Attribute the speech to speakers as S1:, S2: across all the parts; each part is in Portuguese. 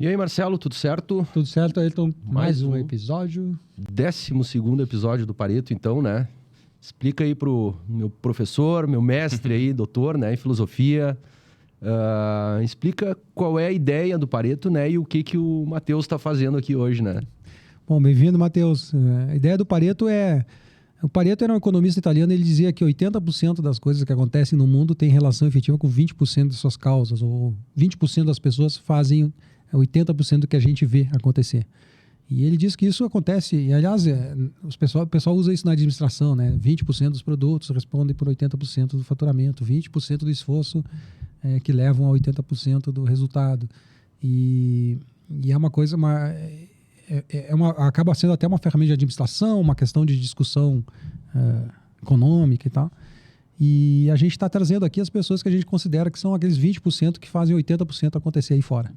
S1: E aí, Marcelo, tudo certo?
S2: Tudo certo, Ayrton? Mais um
S1: um
S2: episódio.
S1: 12º episódio do Pareto, então, né? Explica aí pro meu professor, meu mestre aí, doutor, né, em filosofia. Explica qual é a ideia do Pareto, né, e o que o Matheus está fazendo aqui hoje, né?
S2: Bom, bem-vindo, Matheus. A ideia do Pareto é... O Pareto era um economista italiano, ele dizia que 80% das coisas que acontecem no mundo tem relação efetiva com 20% de suas causas, ou 20% das pessoas fazem 80% do que a gente vê acontecer. E ele diz que isso acontece, e aliás, o pessoal usa isso na administração, né? 20% dos produtos respondem por 80% do faturamento, 20% do esforço que levam a 80% do resultado. E é uma coisa... acaba sendo até uma ferramenta de administração, uma questão de discussão econômica e tal. E a gente está trazendo aqui as pessoas que a gente considera que são aqueles 20% que fazem 80% acontecer aí fora.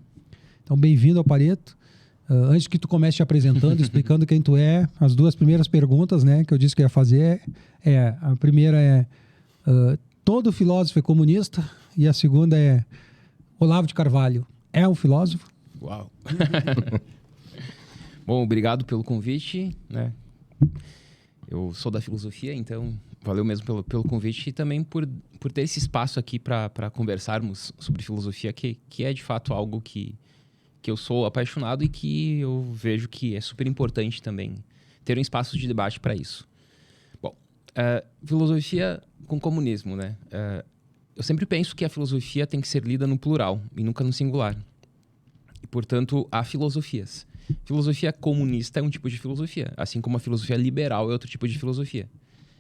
S2: Então, bem-vindo ao Pareto. Antes que tu comece te apresentando, explicando quem tu é, as duas primeiras perguntas, né, que eu disse que ia fazer a primeira é todo filósofo é comunista, e a segunda é Olavo de Carvalho é um filósofo?
S3: Uau! Bom, obrigado pelo convite, né? Eu sou da filosofia, então valeu mesmo pelo convite e também por ter esse espaço aqui para conversarmos sobre filosofia, que é de fato algo que eu sou apaixonado e que eu vejo que é super importante também ter um espaço de debate para isso. Bom, filosofia com comunismo, né? Eu sempre penso que a filosofia tem que ser lida no plural e nunca no singular. E, portanto, há filosofias. Filosofia comunista é um tipo de filosofia, assim como a filosofia liberal é outro tipo de filosofia.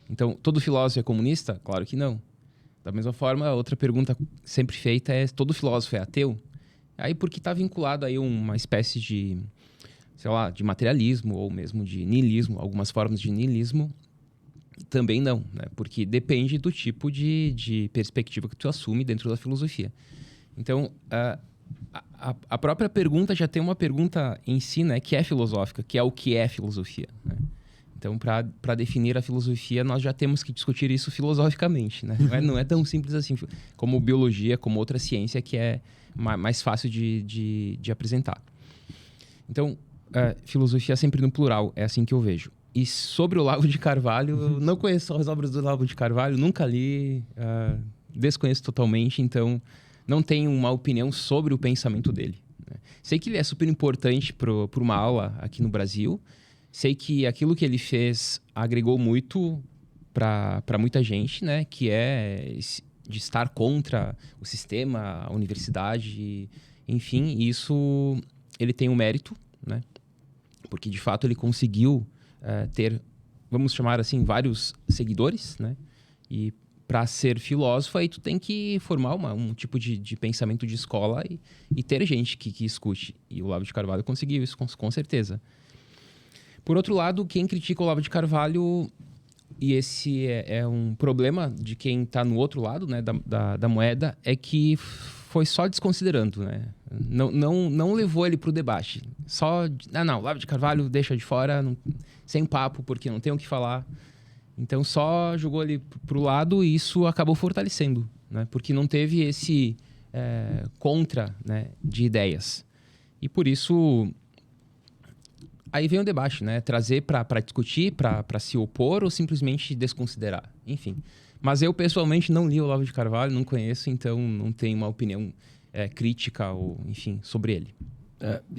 S3: Então, todo filósofo é comunista? Claro que não. Da mesma forma, a outra pergunta sempre feita é: todo filósofo é ateu? Aí, porque está vinculado aí uma espécie de, sei lá, de materialismo ou mesmo de niilismo, algumas formas de niilismo, também não, né? Porque depende do tipo de perspectiva que tu assume dentro da filosofia. Então, a própria pergunta já tem uma pergunta em si, né, que é filosófica, que é o que é filosofia, né? Então, para definir a filosofia, nós já temos que discutir isso filosoficamente, né? Não é tão simples assim, como biologia, como outra ciência, que é mais fácil de apresentar. Então, filosofia sempre no plural, é assim que eu vejo. E sobre o Olavo de Carvalho, eu não conheço as obras do Olavo de Carvalho, nunca li, desconheço totalmente, então não tenho uma opinião sobre o pensamento dele, né? Sei que ele é super importante para uma aula aqui no Brasil. Sei que aquilo que ele fez agregou muito para muita gente, né? Que é de estar contra o sistema, a universidade, enfim. Isso ele tem um mérito, né? Porque, de fato, ele conseguiu ter, vamos chamar assim, vários seguidores, né? E para ser filósofo, aí tu tem que formar um tipo de pensamento de escola e ter gente que escute. E o Olavo de Carvalho conseguiu isso, com certeza. Por outro lado, quem critica o Olavo de Carvalho, e esse é um problema de quem está no outro lado, né, da moeda, é que foi só desconsiderando, né? Não levou ele para o debate. Só, Olavo de Carvalho deixa de fora, sem papo, porque não tem o que falar. Então, só jogou ele para o lado e isso acabou fortalecendo, né? Porque não teve esse contra, né, de ideias. E por isso, aí vem o debate, né? Trazer para discutir, para se opor ou simplesmente desconsiderar. Enfim. Mas eu, pessoalmente, não li o Olavo de Carvalho, não conheço, então não tenho uma opinião crítica ou, enfim, sobre ele.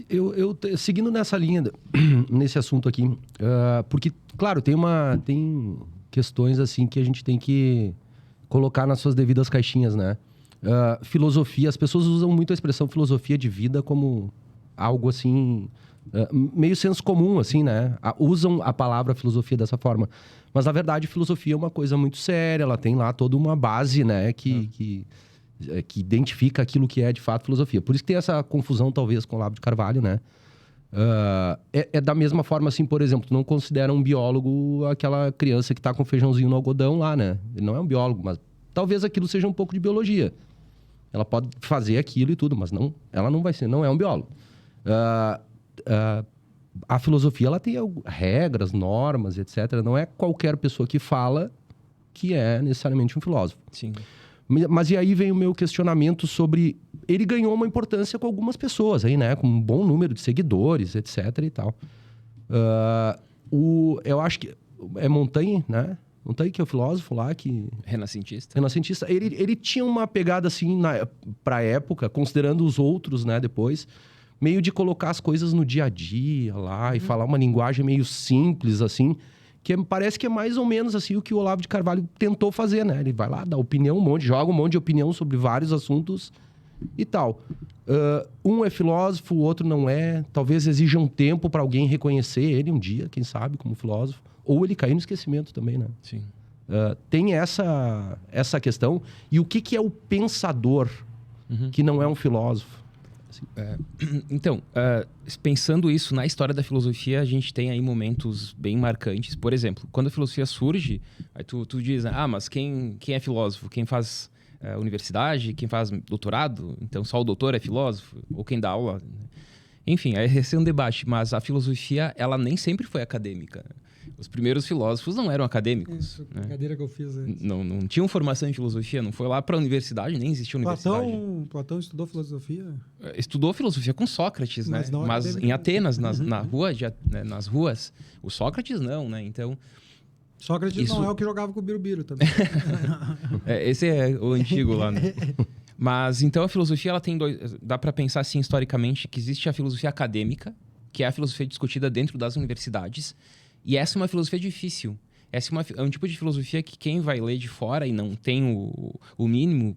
S1: Eu seguindo nessa linha, nesse assunto aqui, porque, claro, tem questões assim que a gente tem que colocar nas suas devidas caixinhas, né? Filosofia, as pessoas usam muito a expressão filosofia de vida como algo assim, meio senso comum, assim, né? Usam a palavra filosofia dessa forma. Mas, na verdade, filosofia é uma coisa muito séria, ela tem lá toda uma base, né? Que identifica aquilo que é, de fato, filosofia. Por isso que tem essa confusão, talvez, com o Olavo de Carvalho, né? É da mesma forma, assim, por exemplo, tu não considera um biólogo aquela criança que tá com feijãozinho no algodão lá, né? Ele não é um biólogo, mas talvez aquilo seja um pouco de biologia. Ela pode fazer aquilo e tudo, mas ela não vai ser, não é um biólogo. A filosofia, ela tem regras, normas, etc. Não é qualquer pessoa que fala que é necessariamente um filósofo.
S3: Sim.
S1: Mas e aí vem o meu questionamento sobre ele ganhou uma importância com algumas pessoas aí, né? Com um bom número de seguidores, etc e tal. Eu acho que é Montaigne, né? Montaigne, que é o filósofo lá que...
S3: Renascentista.
S1: Ele tinha uma pegada assim, pra época, considerando os outros, né? Depois, meio de colocar as coisas no dia a dia lá e falar uma linguagem meio simples, assim, que parece que é mais ou menos assim o que o Olavo de Carvalho tentou fazer, né? Ele vai lá, dá opinião, joga um monte de opinião sobre vários assuntos e tal. Um é filósofo, o outro não é. Talvez exija um tempo para alguém reconhecer ele um dia, quem sabe, como filósofo. Ou ele cair no esquecimento também, né?
S3: Sim.
S1: Tem essa questão. E o que é o pensador que não é um filósofo? Assim.
S3: Então, pensando isso na história da filosofia, a gente tem aí momentos bem marcantes. Por exemplo, quando a filosofia surge, aí tu diz, mas quem é filósofo? Quem faz universidade? Quem faz doutorado? Então só o doutor é filósofo? Ou quem dá aula? Enfim, esse é um debate. Mas a filosofia, ela nem sempre foi acadêmica. Os primeiros filósofos não eram acadêmicos.
S2: Isso,
S3: né?
S2: cadeira que eu fiz.
S3: Não tinham formação em filosofia, não foi lá para a universidade, nem existia universidade.
S2: Platão estudou filosofia?
S3: Estudou filosofia com Sócrates,
S2: Mas
S3: né?
S2: não
S3: Mas em Atenas, nas ruas. O Sócrates não, né? Então...
S2: Sócrates não é o que jogava com o Birubiru também.
S3: Esse é o antigo lá, né? Mas então a filosofia, ela tem dá para pensar assim historicamente que existe a filosofia acadêmica, que é a filosofia discutida dentro das universidades. E essa é uma filosofia difícil. Essa é um tipo de filosofia que quem vai ler de fora e não tem o mínimo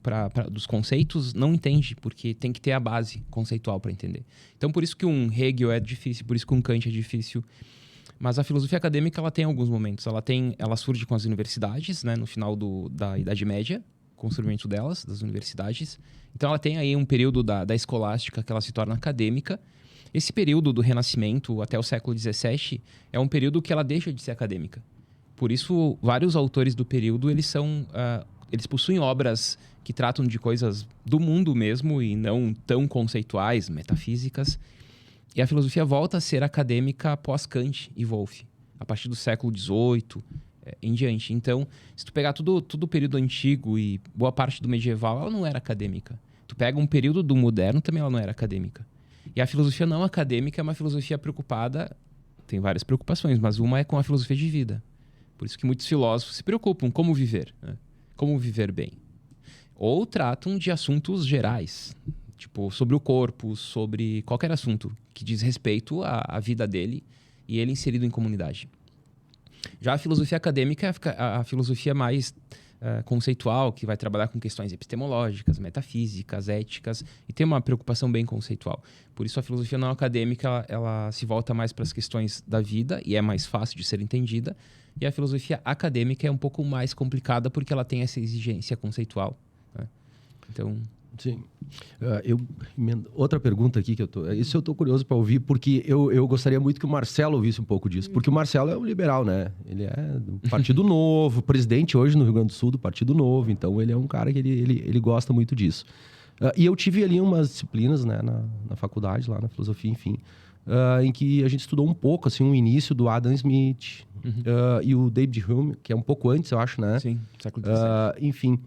S3: dos conceitos, não entende, porque tem que ter a base conceitual para entender. Então, por isso que um Hegel é difícil, por isso que um Kant é difícil. Mas a filosofia acadêmica, ela tem alguns momentos. Ela surge com as universidades, né, no final da Idade Média, com o surgimento delas, das universidades. Então, ela tem aí um período da escolástica que ela se torna acadêmica. Esse período do Renascimento até o século XVII é um período que ela deixa de ser acadêmica. Por isso, vários autores do período, eles possuem obras que tratam de coisas do mundo mesmo e não tão conceituais, metafísicas. E a filosofia volta a ser acadêmica após Kant e Wolff, a partir do século XVIII em diante. Então, se tu pegar todo o período antigo e boa parte do medieval, ela não era acadêmica. Tu pega um período do moderno, também ela não era acadêmica. E a filosofia não acadêmica é uma filosofia preocupada, tem várias preocupações, mas uma é com a filosofia de vida. Por isso que muitos filósofos se preocupam como viver, né? Como viver bem. Ou tratam de assuntos gerais, tipo sobre o corpo, sobre qualquer assunto que diz respeito à vida dele e ele inserido em comunidade. Já a filosofia acadêmica é a filosofia mais conceitual, que vai trabalhar com questões epistemológicas, metafísicas, éticas, e tem uma preocupação bem conceitual. Por isso, a filosofia não acadêmica ela se volta mais para as questões da vida, e é mais fácil de ser entendida, e a filosofia acadêmica é um pouco mais complicada, porque ela tem essa exigência conceitual. Né? Então...
S1: Sim. Outra pergunta aqui que isso eu tô curioso para ouvir, porque eu gostaria muito que o Marcelo ouvisse um pouco disso, porque o Marcelo é um liberal, né? Ele é do Partido Novo, presidente hoje no Rio Grande do Sul do Partido Novo, então ele é um cara que ele gosta muito disso. E eu tive ali umas disciplinas, né, na faculdade, lá na filosofia, enfim, em que a gente estudou um pouco, assim, um início do Adam Smith e o David Hume, que é um pouco antes, eu acho, né?
S3: Sim, século XVII.
S1: Enfim...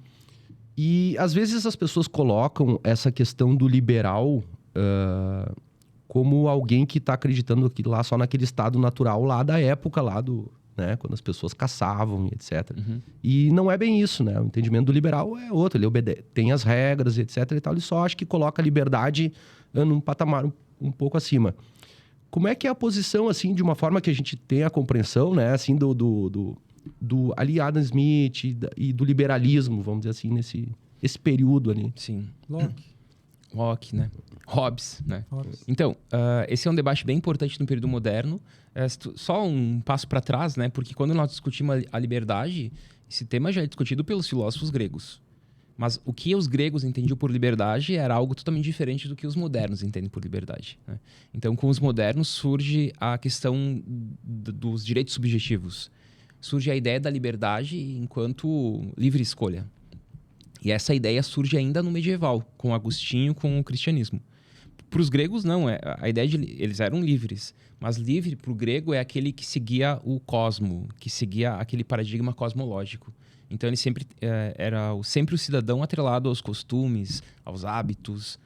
S1: E, às vezes, as pessoas colocam essa questão do liberal como alguém que está acreditando que lá só naquele estado natural lá da época, lá né, quando as pessoas caçavam e etc. E não é bem isso, né? O entendimento do liberal é outro. Ele tem as regras, etc. e tal. Ele só acha que coloca a liberdade num patamar um pouco acima. Como é que é a posição, assim, de uma forma que a gente tem a compreensão, né, assim, do ali Adam Smith e do liberalismo, vamos dizer assim, nesse período ali.
S3: Sim.
S2: Locke,
S3: né? Hobbes, né?
S2: Hobbes.
S3: Então, esse é um debate bem importante no período moderno. Só um passo para trás, né? Porque quando nós discutimos a liberdade, esse tema já é discutido pelos filósofos gregos. Mas o que os gregos entendiam por liberdade era algo totalmente diferente do que os modernos entendem por liberdade. Né? Então, com os modernos surge a questão dos direitos subjetivos. Surge a ideia da liberdade enquanto livre escolha. E essa ideia surge ainda no medieval, com Agostinho, com o cristianismo. Para os gregos, não. A ideia eles eram livres. Mas livre, para o grego, é aquele que seguia o cosmo, que seguia aquele paradigma cosmológico. Então, ele sempre era sempre o cidadão atrelado aos costumes, aos hábitos.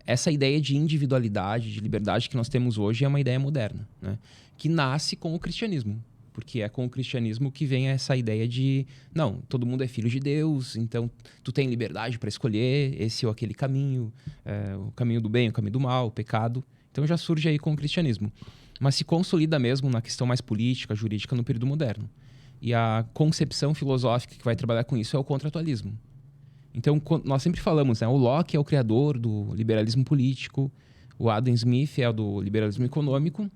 S3: Essa ideia de individualidade, de liberdade que nós temos hoje é uma ideia moderna, né? Que nasce com o cristianismo. Porque é com o cristianismo que vem essa ideia de... Não, todo mundo é filho de Deus, então tu tem liberdade para escolher esse ou aquele caminho, o caminho do bem, o caminho do mal, o pecado. Então já surge aí com o cristianismo. Mas se consolida mesmo na questão mais política, jurídica, no período moderno. E a concepção filosófica que vai trabalhar com isso é o contratualismo. Então, nós sempre falamos, né? O Locke é o criador do liberalismo político, o Adam Smith é o do liberalismo econômico,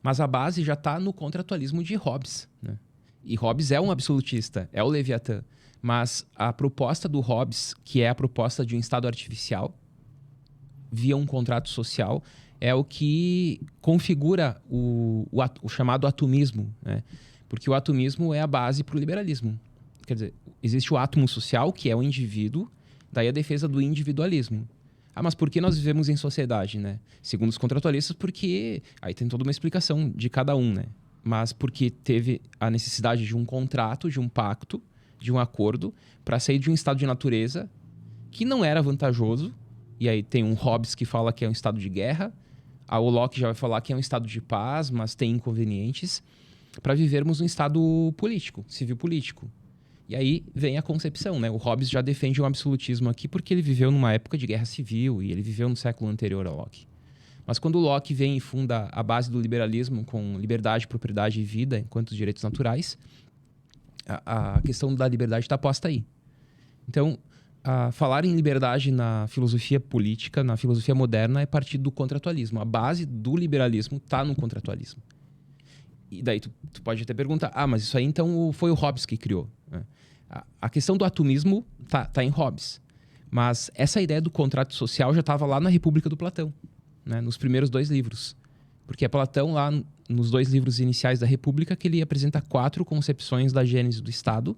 S3: mas a base já está no contratualismo de Hobbes, né? E Hobbes é um absolutista, é o Leviatã. Mas a proposta do Hobbes, que é a proposta de um Estado artificial, via um contrato social, é o que configura o chamado atomismo, né? Porque o atomismo é a base para o liberalismo. Quer dizer, existe o átomo social, que é o indivíduo, daí a defesa do individualismo. Ah, mas por que nós vivemos em sociedade, né? Segundo os contratualistas, porque... Aí tem toda uma explicação de cada um, né? Mas porque teve a necessidade de um contrato, de um pacto, de um acordo, para sair de um estado de natureza que não era vantajoso. E aí tem um Hobbes que fala que é um estado de guerra. O Locke já vai falar que é um estado de paz, mas tem inconvenientes, para vivermos um estado político, civil político. E aí vem a concepção, né? O Hobbes já defende o absolutismo aqui porque ele viveu numa época de guerra civil e ele viveu no século anterior a Locke. Mas quando o Locke vem e funda a base do liberalismo com liberdade, propriedade e vida enquanto direitos naturais, a questão da liberdade está posta aí. Então, falar em liberdade na filosofia política, na filosofia moderna, é partir do contratualismo. A base do liberalismo está no contratualismo. E daí tu pode até perguntar, mas isso aí então foi o Hobbes que criou, né? A questão do atomismo tá em Hobbes. Mas essa ideia do contrato social já estava lá na República do Platão, né? Nos primeiros 2 livros. Porque é Platão, lá nos 2 livros iniciais da República, que ele apresenta 4 concepções da gênese do Estado,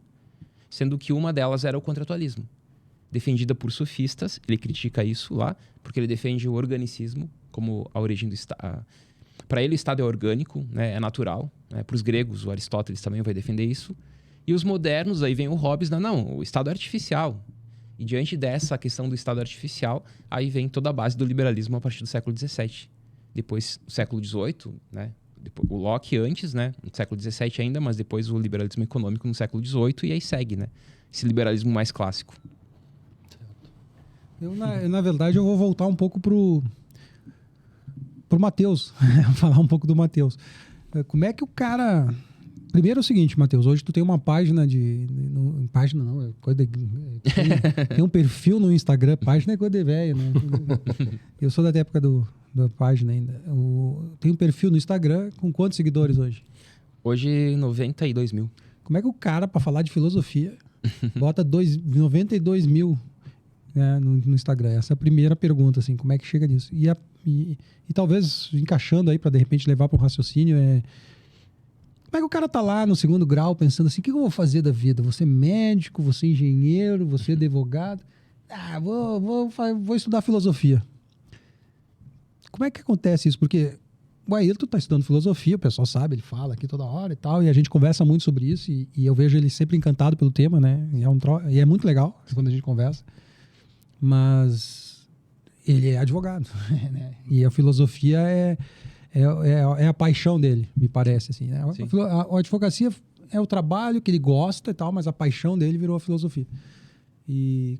S3: sendo que uma delas era o contratualismo. Defendida por sofistas, ele critica isso lá, porque ele defende o organicismo como a origem do Estado. Para ele, o Estado é orgânico, né? É natural. Né? Para os gregos, o Aristóteles também vai defender isso. E os modernos, aí vem o Hobbes, não, o Estado é artificial. E diante dessa questão do Estado artificial, aí vem toda a base do liberalismo a partir do século XVII. Depois, o século XVIII, né? O Locke antes, né? No século XVII ainda, mas depois o liberalismo econômico no século XVIII, e aí segue, né? Esse liberalismo mais clássico.
S2: Na verdade, eu vou voltar um pouco pro Matheus, falar um pouco do Matheus. Como é que o cara... Primeiro é o seguinte, Matheus, hoje tu tem uma página página não, é coisa tem um perfil no Instagram, página é coisa de velho, né? Eu sou da época da página ainda. Tem um perfil no Instagram com quantos seguidores hoje?
S3: Hoje, 92 mil.
S2: Como é que o cara, para falar de filosofia, bota 92 mil, né, no Instagram? Essa é a primeira pergunta, assim, como é que chega nisso? E talvez encaixando aí para de repente levar para um raciocínio como é que o cara tá lá no 2º grau pensando assim, o que eu vou fazer da vida? Vou ser médico, vou ser engenheiro, vou ser advogado? Vou estudar filosofia. Como é que acontece isso? Porque o Ayrton tá estudando filosofia, o pessoal sabe, ele fala aqui toda hora e tal, e a gente conversa muito sobre isso, e eu vejo ele sempre encantado pelo tema, né? E é muito legal quando a gente conversa. Mas ele é advogado, né? E a filosofia é a paixão dele, me parece, assim, né? A advocacia é o trabalho que ele gosta e tal, mas a paixão dele virou a filosofia. E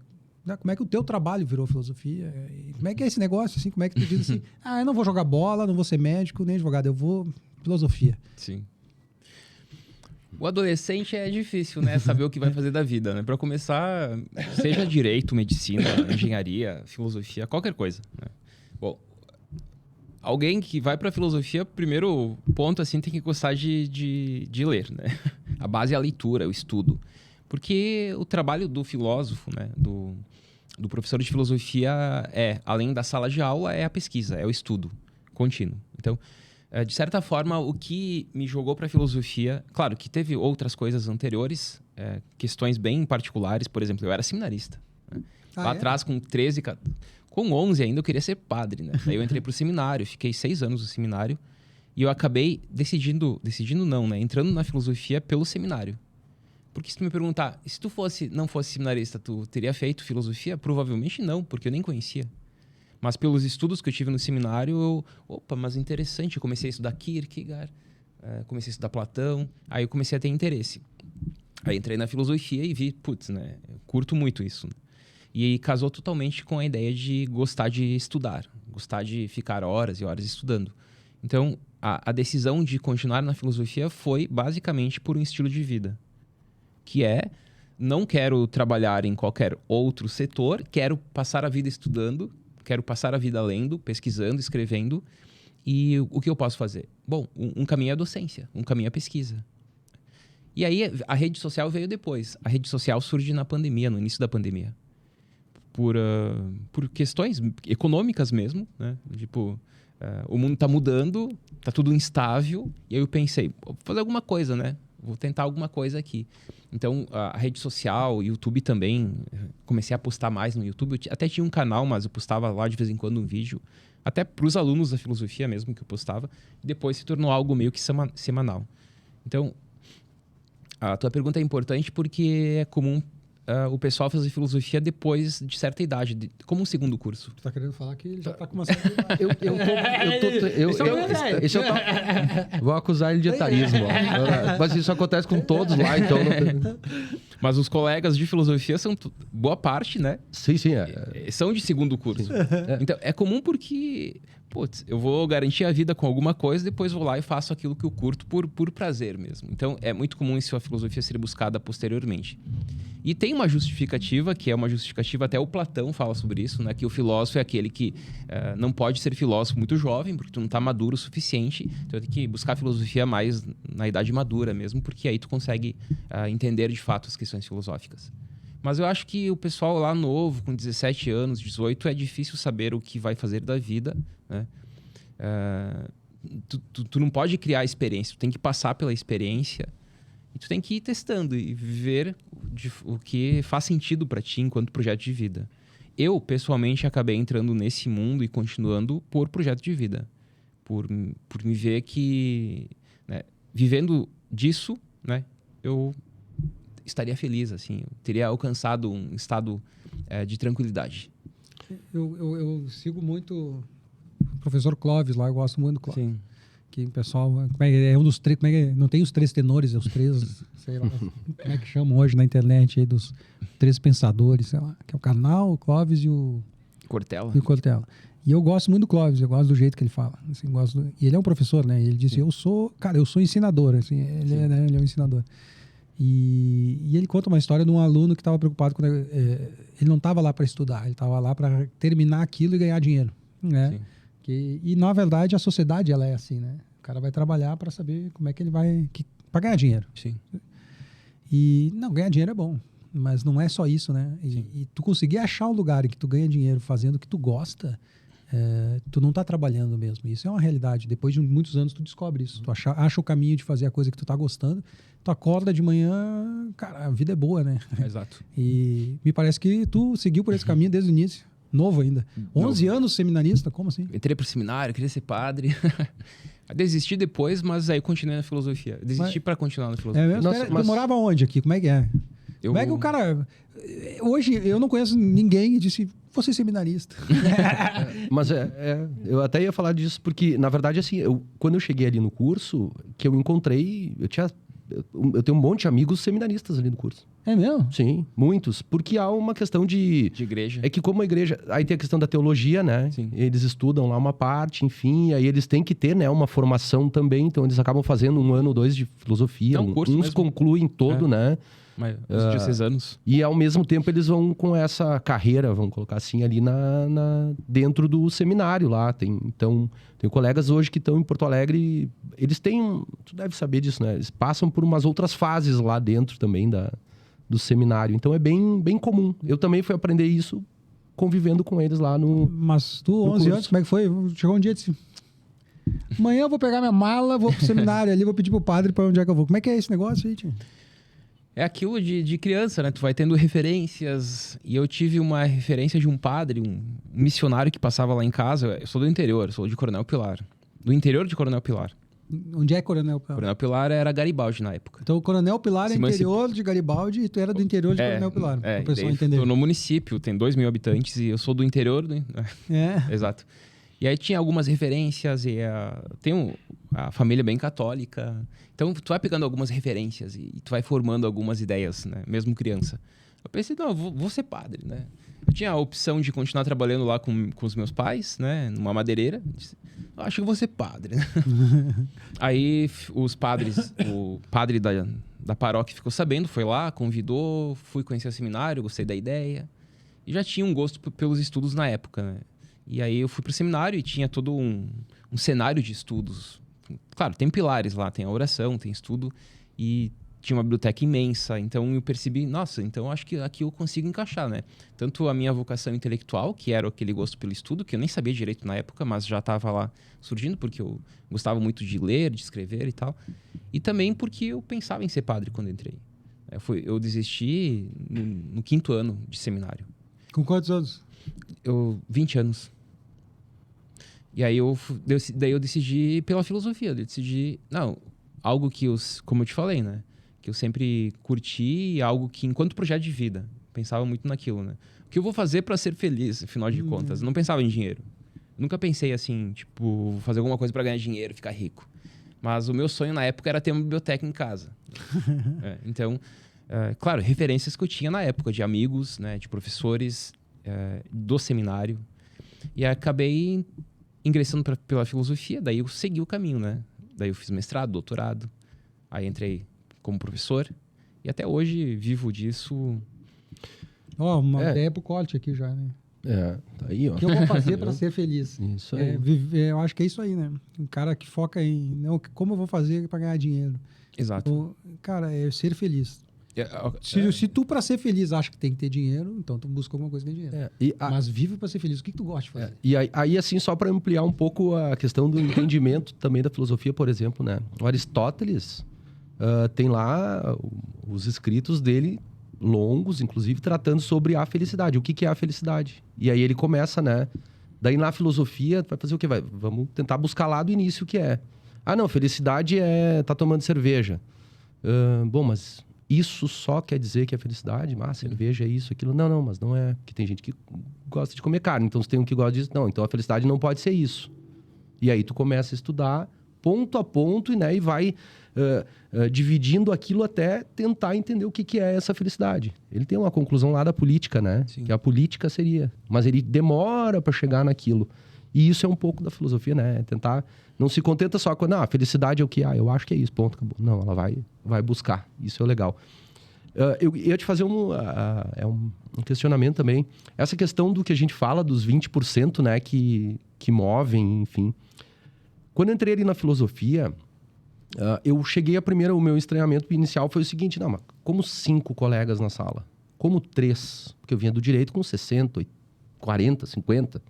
S2: como é que o teu trabalho virou filosofia? E como é que é esse negócio, assim? Como é que tu diz assim, eu não vou jogar bola, não vou ser médico, nem advogado, eu vou filosofia.
S3: Sim. O adolescente é difícil, né? Saber o que vai fazer da vida, né? Para começar, seja direito, medicina, engenharia, filosofia, qualquer coisa, né? Bom, alguém que vai para filosofia, primeiro ponto, assim, tem que gostar de ler, né? A base é a leitura, o estudo. Porque o trabalho do filósofo, né? Do professor de filosofia além da sala de aula, é a pesquisa, é o estudo contínuo. Então, de certa forma, o que me jogou para a filosofia... Claro que teve outras coisas anteriores, questões bem particulares. Por exemplo, eu era seminarista, né? Lá atrás, com 13... Com 11 ainda, eu queria ser padre, né? Daí eu entrei pro seminário, fiquei 6 anos no seminário. E eu acabei decidindo não, né? Entrando na filosofia pelo seminário. Porque se tu me perguntar, se tu não fosse seminarista, tu teria feito filosofia? Provavelmente não, porque eu nem conhecia. Mas pelos estudos que eu tive no seminário, mas interessante, eu comecei a estudar Kierkegaard, comecei a estudar Platão, aí eu comecei a ter interesse. Aí entrei na filosofia e vi, né, eu curto muito isso. E aí casou totalmente com a ideia de gostar de estudar, gostar de ficar horas e horas estudando. Então, a decisão de continuar na filosofia foi basicamente por um estilo de vida, que é, não quero trabalhar em qualquer outro setor, quero passar a vida estudando, quero passar a vida lendo, pesquisando, escrevendo. E o que eu posso fazer? Bom, um caminho é a docência, um caminho é a pesquisa. E aí a rede social veio depois. A rede social surge na pandemia, no início da pandemia. Por questões econômicas mesmo, né? Tipo, o mundo tá mudando, tá tudo instável. E aí eu pensei, vou fazer alguma coisa, né? Vou tentar alguma coisa aqui. Então, a rede social, o YouTube também, comecei a postar mais no YouTube. Eu até tinha um canal, mas eu postava lá de vez em quando um vídeo. Até para os alunos da filosofia mesmo que eu postava. E depois se tornou algo meio que semanal. Então, a tua pergunta é importante porque é comum o pessoal fazer filosofia depois de certa idade, como um segundo curso.
S2: Tu tá querendo falar que ele já tá com uma certa idade.
S1: Vou acusar ele de etarismo. Mas isso acontece com todos lá, então...
S3: Mas os colegas de filosofia são, boa parte, né?
S1: Sim.
S3: São de segundo curso. Então, é comum porque... eu vou garantir a vida com alguma coisa, depois vou lá e faço aquilo que eu curto por prazer mesmo. Então, é muito comum isso, a filosofia ser buscada posteriormente. E tem uma justificativa, que é uma justificativa, até o Platão fala sobre isso, né? Que o filósofo é aquele que não pode ser filósofo muito jovem, porque tu não tá maduro o suficiente. Então, tem que buscar a filosofia mais na idade madura mesmo, porque aí tu consegue entender de fato as questões filosóficas. Mas eu acho que o pessoal lá novo, com 17 anos, 18, é difícil saber o que vai fazer da vida, né? Tu não pode criar experiência, tu tem que passar pela experiência e tu tem que ir testando e ver o que faz sentido para ti enquanto projeto de vida. Eu, pessoalmente, acabei entrando nesse mundo e continuando por projeto de vida. Por me ver que, né, vivendo disso, né, eu estaria feliz, assim, eu teria alcançado um estado de tranquilidade.
S2: Eu sigo muito o professor Clóvis lá, eu gosto muito do Clóvis.
S3: Sim.
S2: Que o pessoal, é um dos três, não tem os três tenores, é os três, sei lá, como é que chamam hoje na internet aí, dos três pensadores, sei lá, que é o Karnal, o Clóvis e o
S3: Cortella.
S2: E eu gosto muito do Clóvis, eu gosto do jeito que ele fala, assim, e ele é um professor, né? Ele disse, eu sou ensinador, assim, ele é um ensinador. E ele conta uma história de um aluno que estava preocupado quando ele não estava lá para estudar, ele estava lá para terminar aquilo e ganhar dinheiro, né? Sim. E na verdade a sociedade ela é assim, né? O cara vai trabalhar para saber como é que ele vai para ganhar dinheiro.
S3: Sim.
S2: E não, ganhar dinheiro é bom, mas não é só isso, né? E tu conseguir achar um lugar em que tu ganha dinheiro fazendo o que tu gosta, tu não tá trabalhando mesmo. Isso é uma realidade. Depois de muitos anos tu descobre isso. Tu acha o caminho de fazer a coisa que tu tá gostando. Tu acorda de manhã, cara, a vida é boa, né?
S3: Exato.
S2: E me parece que tu seguiu por esse caminho desde o início. Novo ainda. 11 anos seminarista, como assim?
S3: Entrei pro seminário, queria ser padre. Desisti depois, mas aí continuei na filosofia. Desisti para continuar na filosofia.
S2: É mesmo? Tu morava onde aqui? Como é que é? Como é que o cara... Hoje eu não conheço ninguém que disse, vou ser seminarista.
S1: Mas eu até ia falar disso porque, na verdade, assim, quando eu cheguei ali no curso, que eu encontrei... Eu tenho um monte de amigos seminaristas ali no curso.
S2: É mesmo?
S1: Sim, muitos. Porque há uma questão de
S3: igreja.
S1: É que como a igreja... Aí tem a questão da teologia, né?
S3: Sim.
S1: Eles estudam lá uma parte, enfim. Aí eles têm que ter, né, uma formação também. Então eles acabam fazendo 1 ano ou 2 de filosofia.
S3: É um curso
S1: uns
S3: mesmo.
S1: Concluem todo, né?
S3: Mas os diocesanos.
S1: E ao mesmo tempo eles vão com essa carreira, vamos colocar assim, ali dentro do seminário lá. Então, tem colegas hoje que estão em Porto Alegre, eles têm, tu deve saber disso, né? Eles passam por umas outras fases lá dentro também do seminário. Então é bem, bem comum. Eu também fui aprender isso convivendo com eles lá no
S2: Mas tu, 11
S1: curso.
S2: anos, como é que foi? Chegou um dia e disse, amanhã eu vou pegar minha mala, vou pro seminário ali, vou pedir pro padre para onde é que eu vou. Como é que é esse negócio aí, tio?
S3: É aquilo de criança, né? Tu vai tendo referências. E eu tive uma referência de um padre, um missionário que passava lá em casa. Eu sou do interior, sou de Coronel Pilar. Do interior de Coronel Pilar.
S2: Onde é Coronel Pilar?
S3: Coronel Pilar era Garibaldi na época.
S2: Então, o Coronel Pilar é
S3: Esse município.
S2: interior de Garibaldi e tu era do interior de Coronel Pilar. Para o pessoal entender.
S3: Tô no município, tem 2.000 habitantes e eu sou do interior. Né? Exato. E aí tinha algumas referências e tem a família bem católica. Então, tu vai pegando algumas referências e tu vai formando algumas ideias, né? Mesmo criança. Eu pensei, não, eu vou ser padre, né? Eu tinha a opção de continuar trabalhando lá com os meus pais, né? Numa madeireira. Eu acho que eu vou ser padre, né? Aí os padres, o padre da paróquia ficou sabendo, foi lá, convidou, fui conhecer o seminário, gostei da ideia. E já tinha um gosto pelos estudos na época, né? E aí eu fui pro seminário e tinha todo um cenário de estudos. Claro, tem pilares lá, tem a oração, tem estudo. E tinha uma biblioteca imensa, então eu percebi, nossa, então acho que aqui eu consigo encaixar, né? Tanto a minha vocação intelectual, que era aquele gosto pelo estudo, que eu nem sabia direito na época, mas já estava lá surgindo, porque eu gostava muito de ler, de escrever e tal. E também porque eu pensava em ser padre quando entrei. Eu desisti no 5º ano de seminário.
S2: Com quantos anos?
S3: 20 anos. E aí daí eu decidi pela filosofia, eu decidi, não, algo que como eu te falei, né? Que eu sempre curti, algo que, enquanto projeto de vida, pensava muito naquilo, né? O que eu vou fazer para ser feliz, afinal de contas? Eu não pensava em dinheiro. Nunca pensei assim, tipo, fazer alguma coisa para ganhar dinheiro, ficar rico. Mas o meu sonho na época era ter uma biblioteca em casa. Então, claro, referências que eu tinha na época, de amigos, né? De professores do seminário. E acabei ingressando pela filosofia, daí eu segui o caminho, né? Daí eu fiz mestrado, doutorado. Aí entrei como professor. E até hoje vivo disso.
S2: Uma ideia pro corte aqui já, né?
S1: Tá aí, ó.
S2: O que eu vou fazer para ser feliz?
S1: Isso aí.
S2: Eu acho que é isso aí, né? Um cara que foca em... Não, como eu vou fazer para ganhar dinheiro?
S3: Exato.
S2: Então, cara, é ser feliz. Se tu, para ser feliz, acha que tem que ter dinheiro, então tu busca alguma coisa que tem dinheiro. Mas vive para ser feliz. O que tu gosta de fazer?
S1: E aí, assim, só para ampliar um pouco a questão do entendimento também da filosofia, por exemplo, né? O Aristóteles tem lá os escritos dele, longos, inclusive, tratando sobre a felicidade. O que é a felicidade? E aí ele começa, né? Daí na filosofia, vai fazer o quê? Vamos tentar buscar lá do início o que é. Ah, não, felicidade é tá tomando cerveja. Bom, mas isso só quer dizer que é felicidade? Cerveja é isso, aquilo. Não, mas não é. Porque tem gente que gosta de comer carne. Então, se tem um que gosta disso, não. Então, a felicidade não pode ser isso. E aí tu começa a estudar ponto a ponto, né? E vai dividindo aquilo até tentar entender o que é essa felicidade. Ele tem uma conclusão lá da política, né?
S3: Sim.
S1: Que a política seria. Mas ele demora para chegar naquilo. E isso é um pouco da filosofia, né? Tentar... Não se contenta só com... Não, a felicidade é o que... eu acho que é isso, ponto, acabou. Não, ela vai buscar. Isso é legal. Eu ia te fazer um questionamento também. Essa questão do que a gente fala, dos 20%, né? Que movem, enfim. Quando eu entrei ali na filosofia, eu cheguei o meu estranhamento inicial foi o seguinte, não, mas como 5 colegas na sala? Como 3? Porque eu vinha do direito com 60, 40, 50.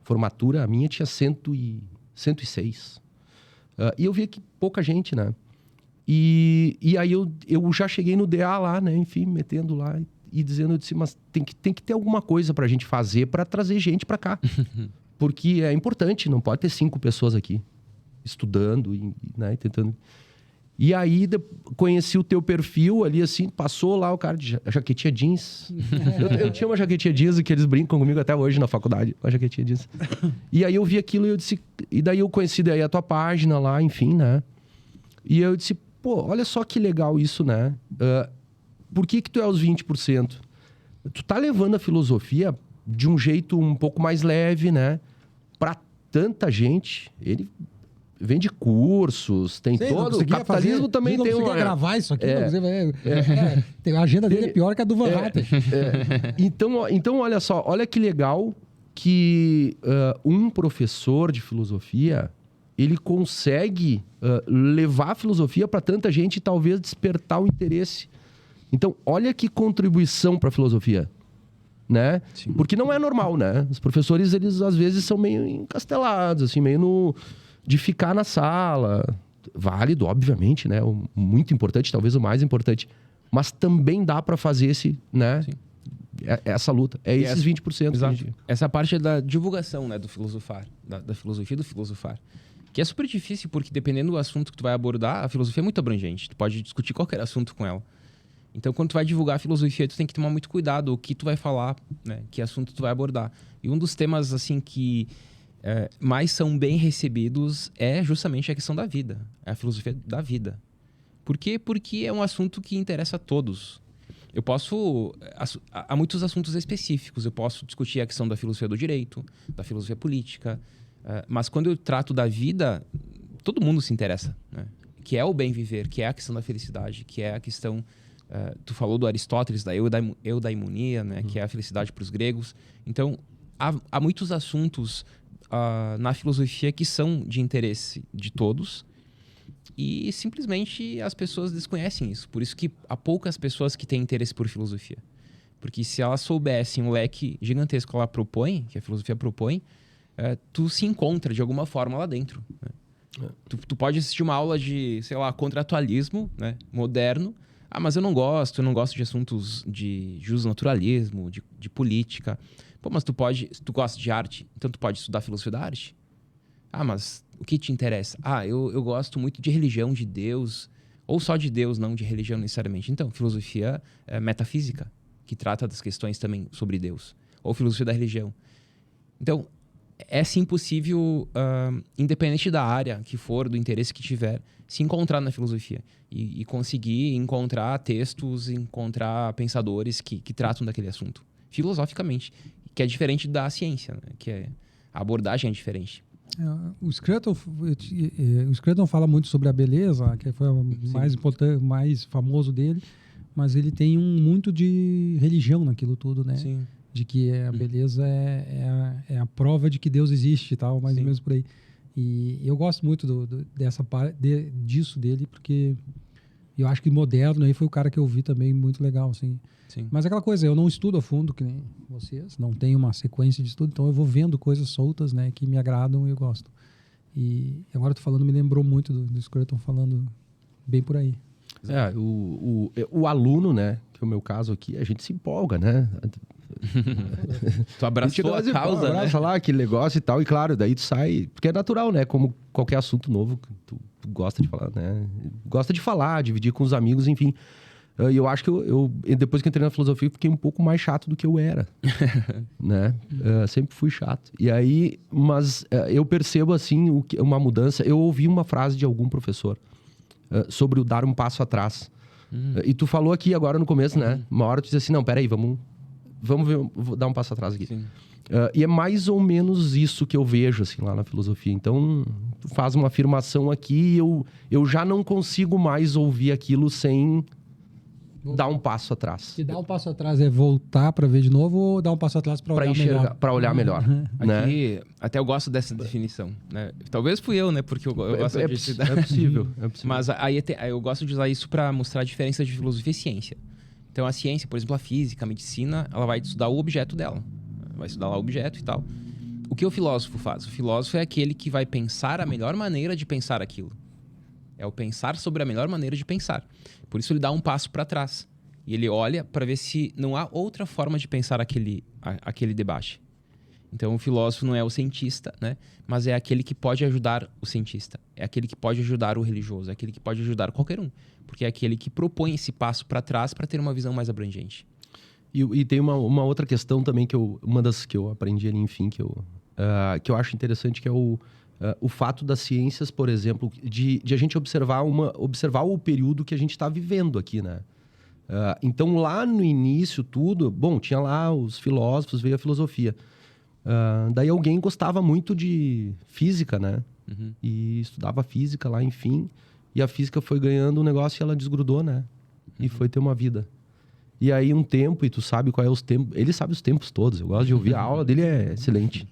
S1: Formatura, a minha tinha 106. E eu via que pouca gente, né? E aí eu já cheguei no DA lá, né? Enfim, metendo lá e dizendo, eu disse, mas tem que ter alguma coisa pra gente fazer pra trazer gente pra cá. Porque é importante, não pode ter 5 pessoas aqui estudando né, e tentando... E aí, conheci o teu perfil ali, assim, passou lá o cara de jaquetinha jeans. Eu tinha uma jaquetinha jeans que eles brincam comigo até hoje na faculdade, uma jaquetinha jeans. E aí eu vi aquilo e eu disse... E daí eu conheci daí a tua página lá, enfim, né? E eu disse, pô, olha só que legal isso, né? Por que tu é os 20%? Tu tá levando a filosofia de um jeito um pouco mais leve, né? Pra tanta gente. Ele... vende cursos, tem todo... O capitalismo também tem
S2: uma... gravar isso aqui, a agenda dele é pior que a do Van Hatten.
S1: Então, olha só, olha que legal que um professor de filosofia, ele consegue levar a filosofia para tanta gente e talvez despertar o interesse. Então, olha que contribuição para a filosofia, né? Sim. Porque não é normal, né? Os professores, eles às vezes são meio encastelados, assim, meio de ficar na sala. Válido, obviamente, né? Muito importante, talvez o mais importante. Mas também dá para fazer né? Sim. Essa luta. Esses 20%.
S3: Exato. Essa parte é da divulgação, né? Do filosofar. Da filosofia do filosofar. Que é super difícil, porque dependendo do assunto que tu vai abordar, a filosofia é muito abrangente. Tu pode discutir qualquer assunto com ela. Então, quando tu vai divulgar a filosofia, tu tem que tomar muito cuidado o que tu vai falar, né? Que assunto tu vai abordar. E um dos temas, assim, que mais são bem recebidos é justamente a questão da vida. É a filosofia da vida. Por quê? Porque é um assunto que interessa a todos. Eu posso... Há muitos assuntos específicos. Eu posso discutir a questão da filosofia do direito, da filosofia política. Mas quando eu trato da vida, todo mundo se interessa, né? Que é o bem viver, que é a questão da felicidade, que é a questão... tu falou do Aristóteles, da eudaimonia, né? Que é a felicidade para os gregos. Então, há muitos assuntos na filosofia que são de interesse de todos e simplesmente as pessoas desconhecem isso. Por isso que há poucas pessoas que têm interesse por filosofia. Porque se elas soubessem o leque gigantesco que ela propõe, que a filosofia propõe, tu se encontra de alguma forma lá dentro, né? Tu pode assistir uma aula de, sei lá, contratualismo, né? Moderno. Mas eu não gosto de assuntos de justnaturalismo, de política. Pô, mas tu gosta de arte, então tu pode estudar filosofia da arte? Mas o que te interessa? Eu gosto muito de religião, de Deus, ou só de Deus, não de religião necessariamente. Então, filosofia metafísica, que trata das questões também sobre Deus, ou filosofia da religião. Então, é sim possível, independente da área que for, do interesse que tiver, se encontrar na filosofia e conseguir encontrar textos, encontrar pensadores que tratam daquele assunto, filosoficamente, que é diferente da ciência, né? Que a abordagem é diferente.
S2: O Scruton fala muito sobre a beleza, que foi o mais importante, mais famoso dele, mas ele tem muito de religião naquilo tudo, né?
S3: Sim.
S2: De que a beleza é a prova de que Deus existe e tal, mais ou menos por aí. E eu gosto muito dessa parte disso dele, porque eu acho que moderno aí foi o cara que eu vi também muito legal, assim.
S3: Sim.
S2: Mas aquela coisa, eu não estudo a fundo que nem vocês, não tenho uma sequência de estudo, então eu vou vendo coisas soltas, né, que me agradam e eu gosto. E agora eu tô falando, me lembrou muito do Scruton falando bem por aí.
S1: O aluno, né, que é o meu caso aqui, a gente se empolga, né?
S3: Tu abraçou a causa, né?
S1: Abraça lá aquele negócio e tal, e claro, daí tu sai, porque é natural, né? Como qualquer assunto novo que tu gosta de falar, né? Gosta de falar, dividir com os amigos, enfim. E eu acho que eu depois que entrei na filosofia, fiquei um pouco mais chato do que eu era, né? Sempre fui chato. E aí, mas eu percebo, assim, uma mudança. Eu ouvi uma frase de algum professor sobre o dar um passo atrás. E tu falou aqui agora no começo, né? Uma hora tu disse assim, não, peraí, vamos ver, vou dar um passo atrás aqui. E é mais ou menos isso que eu vejo, assim, lá na filosofia. Então, tu faz uma afirmação aqui e eu já não consigo mais ouvir aquilo sem dar um passo atrás.
S2: E dar um passo atrás é voltar para ver de novo ou dar um passo atrás para olhar melhor?
S1: Para olhar melhor. Né?
S3: Aqui, até eu gosto dessa definição, né? Talvez fui eu, né? Porque eu gosto de...
S1: É possível.
S3: Mas aí eu gosto de usar isso para mostrar a diferença de filosofia e ciência. Então, a ciência, por exemplo, a física, a medicina, ela vai estudar o objeto dela. Vai estudar lá o objeto e tal. O que o filósofo faz? O filósofo é aquele que vai pensar a melhor maneira de pensar aquilo. É o pensar sobre a melhor maneira de pensar. Por isso ele dá um passo para trás. E ele olha para ver se não há outra forma de pensar aquele debate. Então o filósofo não é o cientista, né? Mas é aquele que pode ajudar o cientista. É aquele que pode ajudar o religioso. É aquele que pode ajudar qualquer um. Porque é aquele que propõe esse passo para trás para ter uma visão mais abrangente.
S1: E tem uma outra questão também, uma das que eu aprendi ali, enfim, que eu acho interessante, que é o fato das ciências, por exemplo, de a gente observar o período que a gente está vivendo aqui, né? Então, lá no início, tudo... Bom, tinha lá os filósofos, veio a filosofia. Daí alguém gostava muito de física, né?
S3: Uhum.
S1: E estudava física lá, enfim. E a física foi ganhando um negócio e ela desgrudou, né? E foi ter uma vida. E aí um tempo, e tu sabe qual é os tempos... Ele sabe os tempos todos, eu gosto de ouvir. A aula dele é excelente.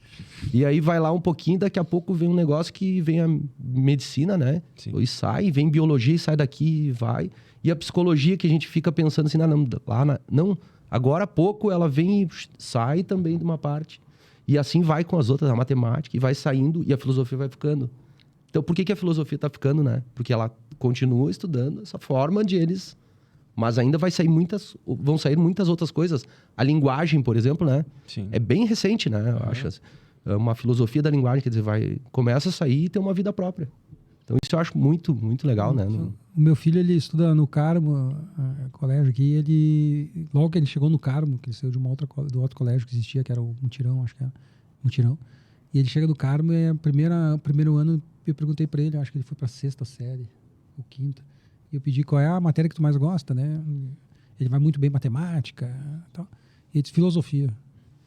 S1: E aí vai lá um pouquinho, daqui a pouco vem um negócio que vem a medicina, né?
S3: Sim.
S1: E sai, vem biologia e sai daqui e vai. E a psicologia que a gente fica pensando assim, não, agora há pouco ela vem e sai também de uma parte. E assim vai com as outras, a matemática, e vai saindo, e a filosofia vai ficando. Então por que a filosofia está ficando, né? Porque ela continua estudando essa forma de eles... Mas ainda vão sair muitas outras coisas. A linguagem, por exemplo, né?
S3: Sim.
S1: É bem recente, né? Eu acho. uma filosofia da linguagem, quer dizer, começa a sair e ter uma vida própria. Então isso eu acho muito, muito legal, né?
S2: O meu filho, ele estuda no Carmo, colégio aqui, logo que ele chegou no Carmo, que ele saiu de do outro colégio que existia, que era o Mutirão, acho que era Mutirão, e ele chega do Carmo e o primeiro ano eu perguntei para ele, acho que ele foi para a 6ª série, ou 5ª, e eu pedi qual é a matéria que tu mais gosta, né? Ele vai muito bem em matemática, tal. E ele disse filosofia.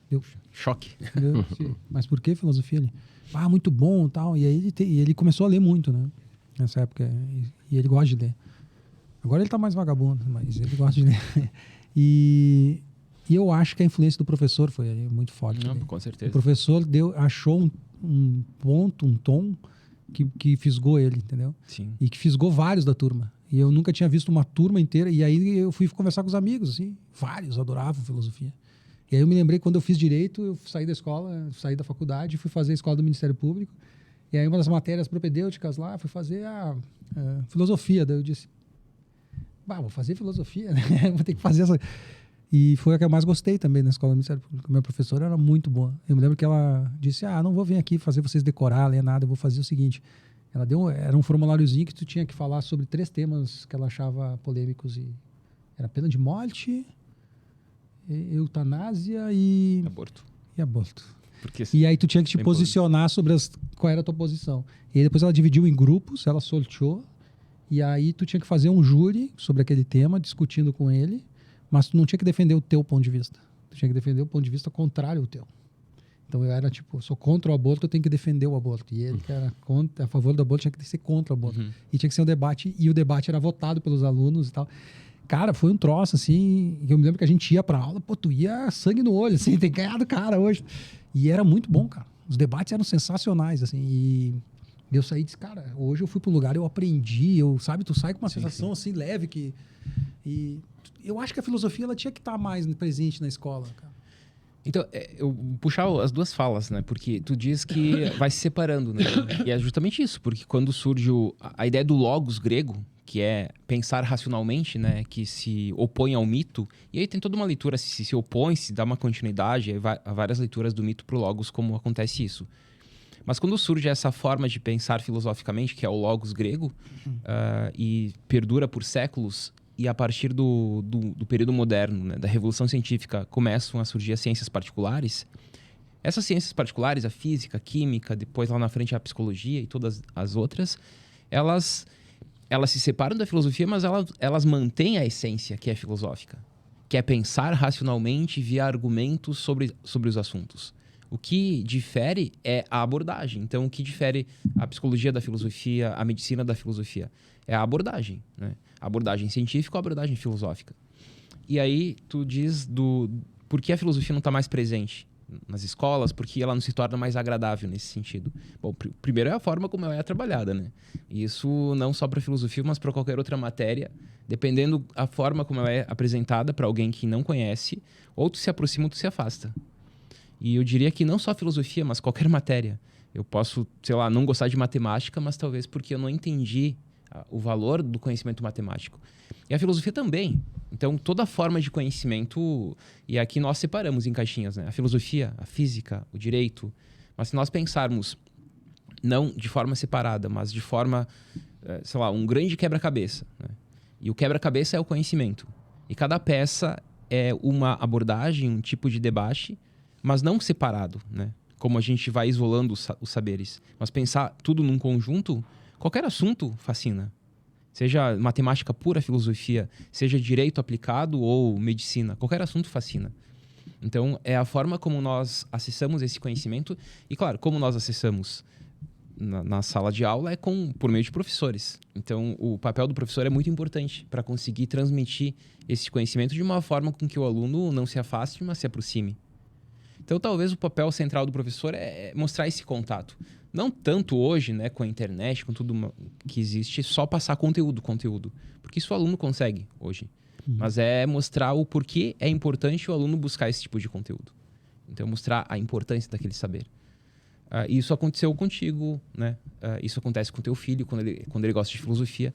S2: Deu
S3: choque.
S2: Mas por que filosofia? Ele, muito bom, tal. E aí ele começou a ler muito, né? Nessa época. E ele gosta de ler. Agora ele tá mais vagabundo, mas ele gosta de ler. E eu acho que a influência do professor foi muito forte.
S3: Não, com certeza.
S2: O professor achou um ponto, um tom que fisgou ele, entendeu?
S3: Sim.
S2: E que fisgou vários da turma. E eu nunca tinha visto uma turma inteira. E aí eu fui conversar com os amigos, assim. Vários adoravam filosofia. E aí eu me lembrei, quando eu fiz Direito, eu saí da escola, saí da faculdade e fui fazer a escola do Ministério Público. E aí uma das matérias propedêuticas lá, fui fazer a filosofia. Daí eu disse, vou fazer filosofia, né? Vou ter que fazer essa... E foi a que eu mais gostei também na escola do Ministério Público. Minha professora era muito boa. Eu me lembro que ela disse, não vou vir aqui fazer vocês decorar, ler nada, eu vou fazer o seguinte. Ela era um formuláriozinho que tu tinha que falar sobre 3 temas que ela achava polêmicos. E era pena de morte... eutanásia e aborto. E aí tu tinha que te posicionar sobre qual era a tua posição. E aí depois ela dividiu em grupos, ela sorteou, e aí tu tinha que fazer um júri sobre aquele tema, discutindo com ele, mas tu não tinha que defender o teu ponto de vista. Tu tinha que defender o ponto de vista contrário ao teu. Então eu era tipo, sou contra o aborto, eu tenho que defender o aborto. E ele que era a favor do aborto tinha que ser contra o aborto. E tinha que ser um debate, e o debate era votado pelos alunos e tal. Cara, foi um troço, assim, eu me lembro que a gente ia pra aula, tu ia sangue no olho, assim, tem ganhado do cara hoje. E era muito bom, cara. Os debates eram sensacionais, assim, e eu saí e disse, cara, hoje eu fui pra um lugar, eu aprendi, tu sai com uma sensação, assim, leve, e eu acho que a filosofia, ela tinha que estar mais presente na escola, cara.
S3: Então, eu vou puxar as duas falas, né? Porque tu diz que vai se separando, né? E é justamente isso, porque quando surge a ideia do logos grego, que é pensar racionalmente, né? Que se opõe ao mito. E aí tem toda uma leitura, se opõe, se dá uma continuidade, há várias leituras do mito pro logos, como acontece isso. Mas quando surge essa forma de pensar filosoficamente, que é o logos grego, e perdura por séculos, e a partir do período moderno, né, da Revolução Científica, começam a surgir as ciências particulares. Essas ciências particulares, a física, a química, depois lá na frente a psicologia e todas as outras, elas se separam da filosofia, mas elas mantêm a essência que é filosófica, que é pensar racionalmente via argumentos sobre os assuntos. O que difere é a abordagem. Então, o que difere a psicologia da filosofia, a medicina da filosofia? É a abordagem, né? A abordagem científica ou a abordagem filosófica. E aí, tu diz por que a filosofia não está mais presente nas escolas, porque ela não se torna mais agradável nesse sentido. Bom, primeiro é a forma como ela é trabalhada, né? E isso não só para filosofia, mas para qualquer outra matéria, dependendo a forma como ela é apresentada para alguém que não conhece, ou tu se aproxima ou tu se afasta. E eu diria que não só a filosofia, mas qualquer matéria. Eu posso, sei lá, não gostar de matemática, mas talvez porque eu não entendi o valor do conhecimento matemático. E a filosofia também. Então, toda forma de conhecimento... E aqui nós separamos em caixinhas, né? A filosofia, a física, o direito. Mas se nós pensarmos, não de forma separada, mas de forma, sei lá, um grande quebra-cabeça, né? E o quebra-cabeça é o conhecimento. E cada peça é uma abordagem, um tipo de debate, mas não separado, né? Como a gente vai isolando os saberes. Mas pensar tudo num conjunto, qualquer assunto fascina. Seja matemática pura, filosofia, seja direito aplicado ou medicina, qualquer assunto fascina. Então, é a forma como nós acessamos esse conhecimento. E, claro, como nós acessamos na sala de aula é por meio de professores. Então, o papel do professor é muito importante para conseguir transmitir esse conhecimento de uma forma com que o aluno não se afaste, mas se aproxime. Então, talvez o papel central do professor é mostrar esse contato. Não tanto hoje, né, com a internet, com tudo que existe, só passar conteúdo. Porque isso o aluno consegue hoje. Mas é mostrar o porquê é importante o aluno buscar esse tipo de conteúdo. Então, mostrar a importância daquele saber. Isso aconteceu contigo, né? Isso acontece com teu filho, quando ele gosta de filosofia.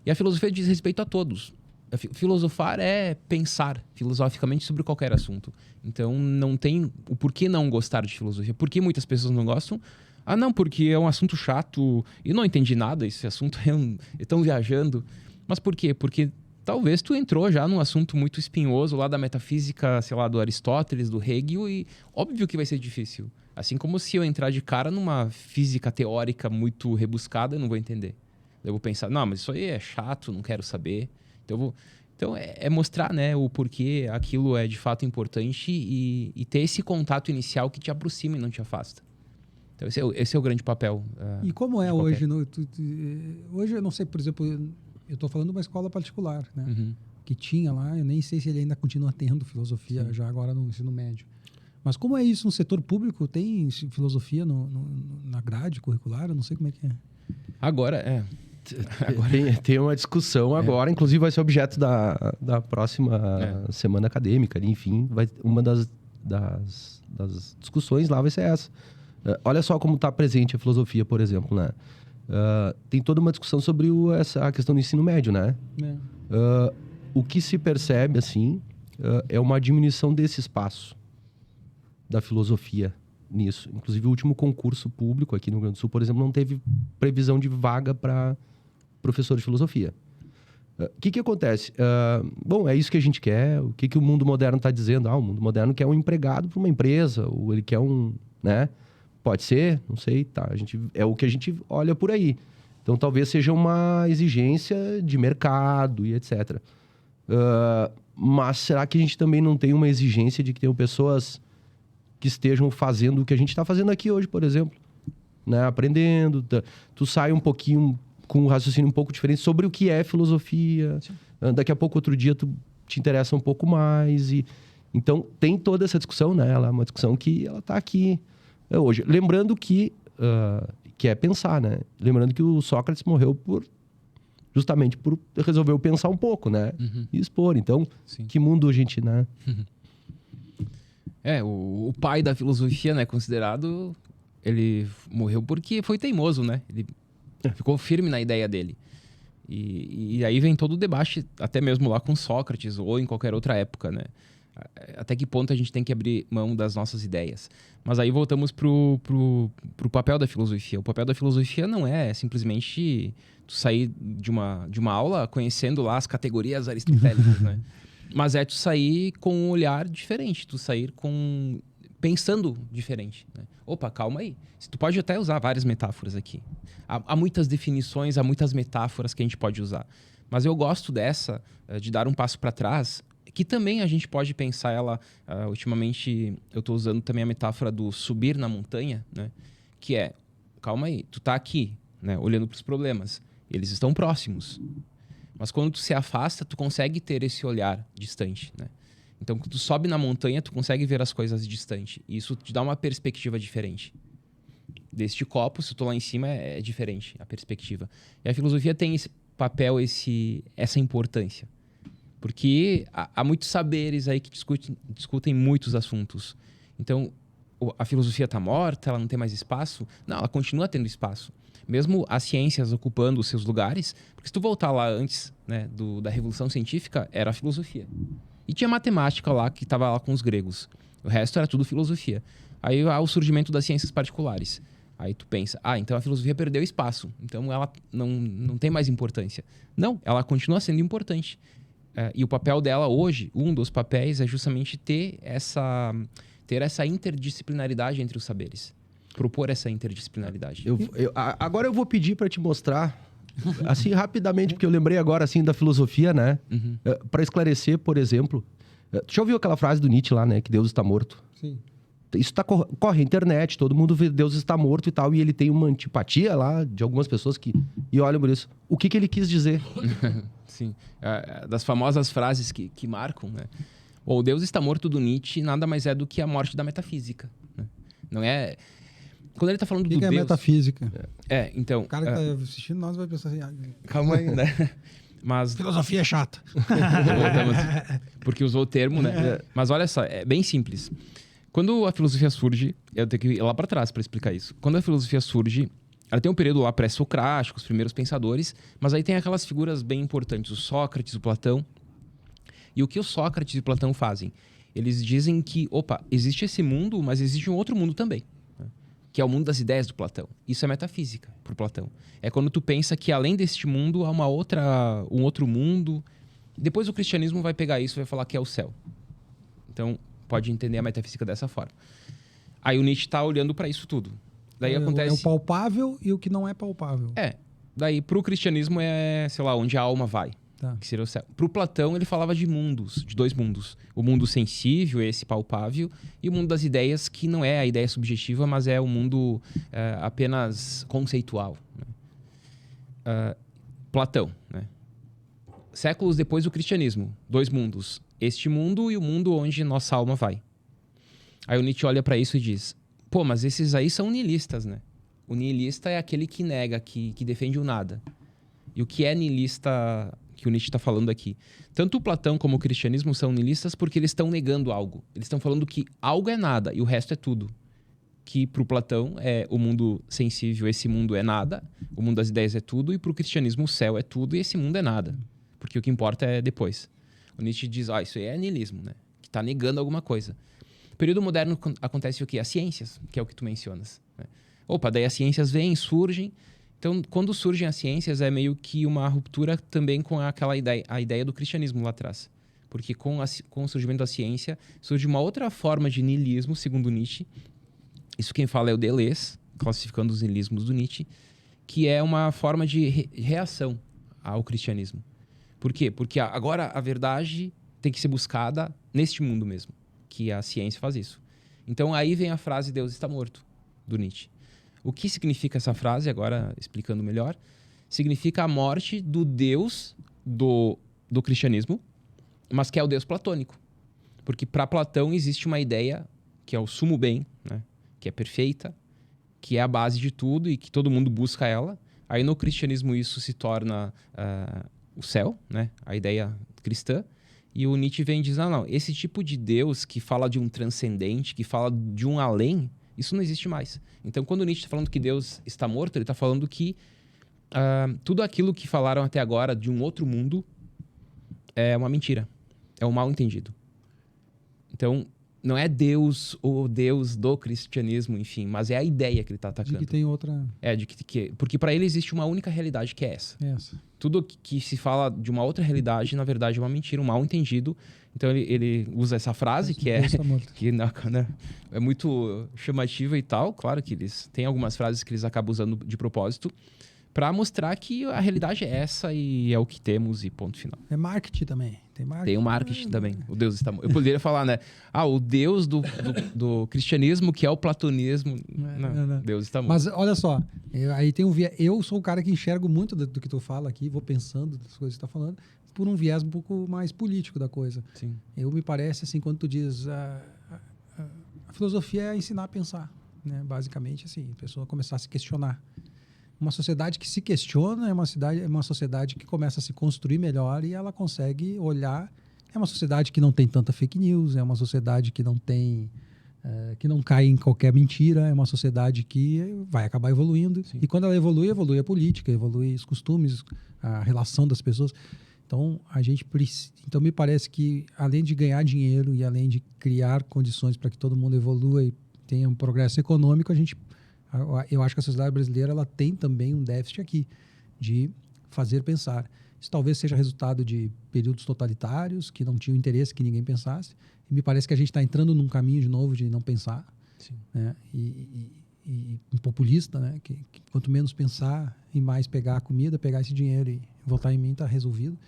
S3: E a filosofia diz respeito a todos. Filosofar é pensar filosoficamente sobre qualquer assunto. Então, não tem o porquê não gostar de filosofia. Por que muitas pessoas não gostam? Ah, não, porque é um assunto chato e não entendi nada. Esse assunto estão viajando. Mas por quê? Porque talvez tu entrou já num assunto muito espinhoso lá da metafísica, sei lá, do Aristóteles, do Hegel, e óbvio que vai ser difícil. Assim como se eu entrar de cara numa física teórica muito rebuscada, eu não vou entender. Eu vou pensar, não, mas isso aí é chato, não quero saber. Então é mostrar, né, o porquê aquilo é de fato importante e ter esse contato inicial que te aproxima e não te afasta. Então esse é o grande papel.
S2: E como é hoje? Hoje, eu não sei, por exemplo, eu estou falando de uma escola particular, né?
S3: Uhum.
S2: Que tinha lá, eu nem sei se ele ainda continua tendo filosofia, já agora no ensino médio. Mas como é isso no setor público? Tem filosofia na grade curricular? Eu não sei como é que é.
S3: Agora.
S1: Tem uma discussão agora, inclusive vai ser objeto da próxima semana acadêmica, enfim, uma das discussões lá vai ser essa. Olha só como está presente a filosofia, por exemplo, né? Tem toda uma discussão sobre a questão do ensino médio, né? O que se percebe, assim, é uma diminuição desse espaço da filosofia nisso. Inclusive, o último concurso público aqui no Rio Grande do Sul, por exemplo, não teve previsão de vaga para professor de filosofia. O que acontece? Bom, é isso que a gente quer. O que o mundo moderno está dizendo? O mundo moderno quer um empregado para uma empresa, ou ele quer né? Pode ser, não sei, tá. É o que a gente olha por aí. Então, talvez seja uma exigência de mercado e etc. Mas será que a gente também não tem uma exigência de que tenham pessoas que estejam fazendo o que a gente está fazendo aqui hoje, por exemplo? Né? Aprendendo. Tu sai um pouquinho com um raciocínio um pouco diferente sobre o que é filosofia. Sim. Daqui a pouco, outro dia, tu te interessa um pouco mais. Então, tem toda essa discussão, né? Ela é uma discussão que ela está aqui hoje. Lembrando que é pensar, né? Lembrando que o Sócrates morreu justamente por resolver pensar um pouco, né?
S3: Uhum.
S1: E expor. Então, sim, que mundo a gente, né?
S3: O pai da filosofia, né? Considerado, ele morreu porque foi teimoso, né? Ele ficou firme na ideia dele. E aí vem todo o debate, até mesmo lá com Sócrates ou em qualquer outra época, né? Até que ponto a gente tem que abrir mão das nossas ideias. Mas aí voltamos pro papel da filosofia. O papel da filosofia não é simplesmente tu sair de uma aula conhecendo lá as categorias aristotélicas, né? Mas é tu sair com um olhar diferente, tu sair pensando diferente, né? Opa, calma aí. Tu pode até usar várias metáforas aqui. Há muitas definições, há muitas metáforas que a gente pode usar. Mas eu gosto dessa, de dar um passo para trás, que também a gente pode pensar ela... ultimamente, eu estou usando também a metáfora do subir na montanha, né? Que é, calma aí, tu tá aqui, né? Olhando para os problemas. Eles estão próximos. Mas quando tu se afasta, tu consegue ter esse olhar distante, né? Então, quando tu sobe na montanha, tu consegue ver as coisas distante. E isso te dá uma perspectiva diferente. Deste copo, se eu tô lá em cima, é diferente a perspectiva. E a filosofia tem esse papel, essa importância. Porque há muitos saberes aí que discutem muitos assuntos. Então, a filosofia está morta, ela não tem mais espaço? Não, ela continua tendo espaço. Mesmo as ciências ocupando os seus lugares, porque se tu voltar lá antes, né, da Revolução Científica, era a filosofia. E tinha matemática lá, que estava lá com os gregos. O resto era tudo filosofia. Aí há o surgimento das ciências particulares. Aí tu pensa, então a filosofia perdeu espaço. Então ela não tem mais importância. Não, ela continua sendo importante. E o papel dela hoje, um dos papéis, é justamente ter essa interdisciplinaridade entre os saberes. Propor essa interdisciplinaridade.
S1: Agora eu vou pedir para te mostrar, assim, rapidamente, porque eu lembrei agora, assim, da filosofia, né?
S3: Uhum.
S1: Para esclarecer, por exemplo... Tu já ouviu aquela frase do Nietzsche lá, né? Que Deus está morto?
S2: Sim.
S1: Isso corre a internet, todo mundo vê Deus está morto e tal, e ele tem uma antipatia lá de algumas pessoas e olham por isso. O que ele quis dizer?
S3: Sim. Das famosas frases que marcam, né? O Deus está morto do Nietzsche nada mais é do que a morte da metafísica, né? Não é... Quando ele está falando do Deus...
S2: O que é metafísica?
S3: Então...
S2: O cara que está assistindo nós vai pensar assim...
S3: Calma aí, né? Mas...
S2: Filosofia é chata.
S3: Porque usou o termo, né? Mas olha só, é bem simples. Quando a filosofia surge... Eu tenho que ir lá para trás para explicar isso. Quando a filosofia surge, ela tem um período lá pré-socrático, os primeiros pensadores, mas aí tem aquelas figuras bem importantes, o Sócrates, o Platão, E o que o Sócrates e Platão fazem? Eles dizem que, opa, existe esse mundo, mas existe um outro mundo também, né? Que é o mundo das ideias do Platão. Isso é metafísica para Platão. É quando tu pensa que além deste mundo há um outro mundo. Depois o cristianismo vai pegar isso e vai falar que é o céu. Então, pode entender a metafísica dessa forma. Aí o Nietzsche está olhando para isso tudo. Daí acontece...
S2: É o palpável e o que não é palpável.
S3: Daí pro cristianismo é, sei lá, onde a alma vai.
S2: Tá.
S3: Que seria o céu. Pro Platão, ele falava de mundos, de 2 mundos. O mundo sensível, esse palpável, e o mundo das ideias, que não é a ideia subjetiva, mas é o mundo apenas conceitual. Né? Platão, né? Séculos depois do cristianismo, 2 mundos. Este mundo e o mundo onde nossa alma vai. Aí o Nietzsche olha para isso e diz, pô, mas esses aí são nihilistas, né? O nihilista é aquele que nega, que defende o nada. E o que é nihilista que o Nietzsche está falando aqui? Tanto o Platão como o cristianismo são nihilistas porque eles estão negando algo. Eles estão falando que algo é nada e o resto é tudo. Que para o Platão é o mundo sensível, esse mundo é nada. O mundo das ideias é tudo. E para o cristianismo o céu é tudo e esse mundo é nada. Porque o que importa é depois. O Nietzsche diz, isso aí é nihilismo, né? Que está negando alguma coisa. No período moderno acontece o quê? As ciências, que é o que tu mencionas. Né? Daí as ciências vêm, surgem. Então, quando surgem as ciências, é meio que uma ruptura também com aquela ideia, a ideia do cristianismo lá atrás. Porque com o surgimento da ciência, surge uma outra forma de niilismo, segundo Nietzsche. Isso quem fala é o Deleuze, classificando os niilismos do Nietzsche, que é uma forma de reação ao cristianismo. Por quê? Porque agora a verdade tem que ser buscada neste mundo mesmo, que a ciência faz isso. Então aí vem a frase Deus está morto, do Nietzsche. O que significa essa frase, agora explicando melhor? Significa a morte do Deus do cristianismo, mas que é o Deus platônico. Porque para Platão existe uma ideia que é o sumo bem, né? Que é perfeita, que é a base de tudo e que todo mundo busca ela. Aí no cristianismo isso se torna o céu, né? A ideia cristã. E o Nietzsche vem e diz, não, esse tipo de Deus que fala de um transcendente, que fala de um além, isso não existe mais. Então, quando o Nietzsche está falando que Deus está morto, ele está falando que tudo aquilo que falaram até agora de um outro mundo é uma mentira. É um mal entendido. Então, não é Deus o Deus do cristianismo, enfim, mas é a ideia que ele está atacando.
S2: De que tem outra...
S3: Porque para ele existe uma única realidade, que é essa. Tudo que se fala de uma outra realidade, na verdade, é uma mentira, um mal entendido. Então ele usa essa frase que é muito chamativa e tal. Claro que eles têm algumas frases que eles acabam usando de propósito para mostrar que a realidade é essa e é o que temos e ponto final.
S2: É marketing também.
S3: Tem o marketing também. O Deus está morto. Eu poderia falar, né? O Deus do cristianismo, que é o platonismo. Não. Deus está morto.
S2: Mas olha só, aí tem um viés. Eu sou o cara que enxergo muito do que tu fala aqui, vou pensando das coisas que tu está falando, por um viés um pouco mais político da coisa.
S3: Sim.
S2: Me parece assim, quando tu diz a filosofia é ensinar a pensar, né? Basicamente assim, a pessoa começar a se questionar. Uma sociedade que se questiona é uma sociedade que começa a se construir melhor e ela consegue olhar. É uma sociedade que não tem tanta fake news, é uma sociedade que não tem, que não cai em qualquer mentira, é uma sociedade que vai acabar evoluindo. Sim. E quando ela evolui a política, evolui os costumes, a relação das pessoas. Então, então me parece que além de ganhar dinheiro e além de criar condições para que todo mundo evolua e tenha um progresso econômico, eu acho que a sociedade brasileira ela tem também um déficit aqui de fazer pensar. Isso talvez seja resultado de períodos totalitários que não tinham interesse que ninguém pensasse. E me parece que a gente está entrando num caminho de novo de não pensar.
S3: Sim.
S2: Né? E populista, né? Que quanto menos pensar e mais pegar a comida, pegar esse dinheiro e votar em mim, está resolvido.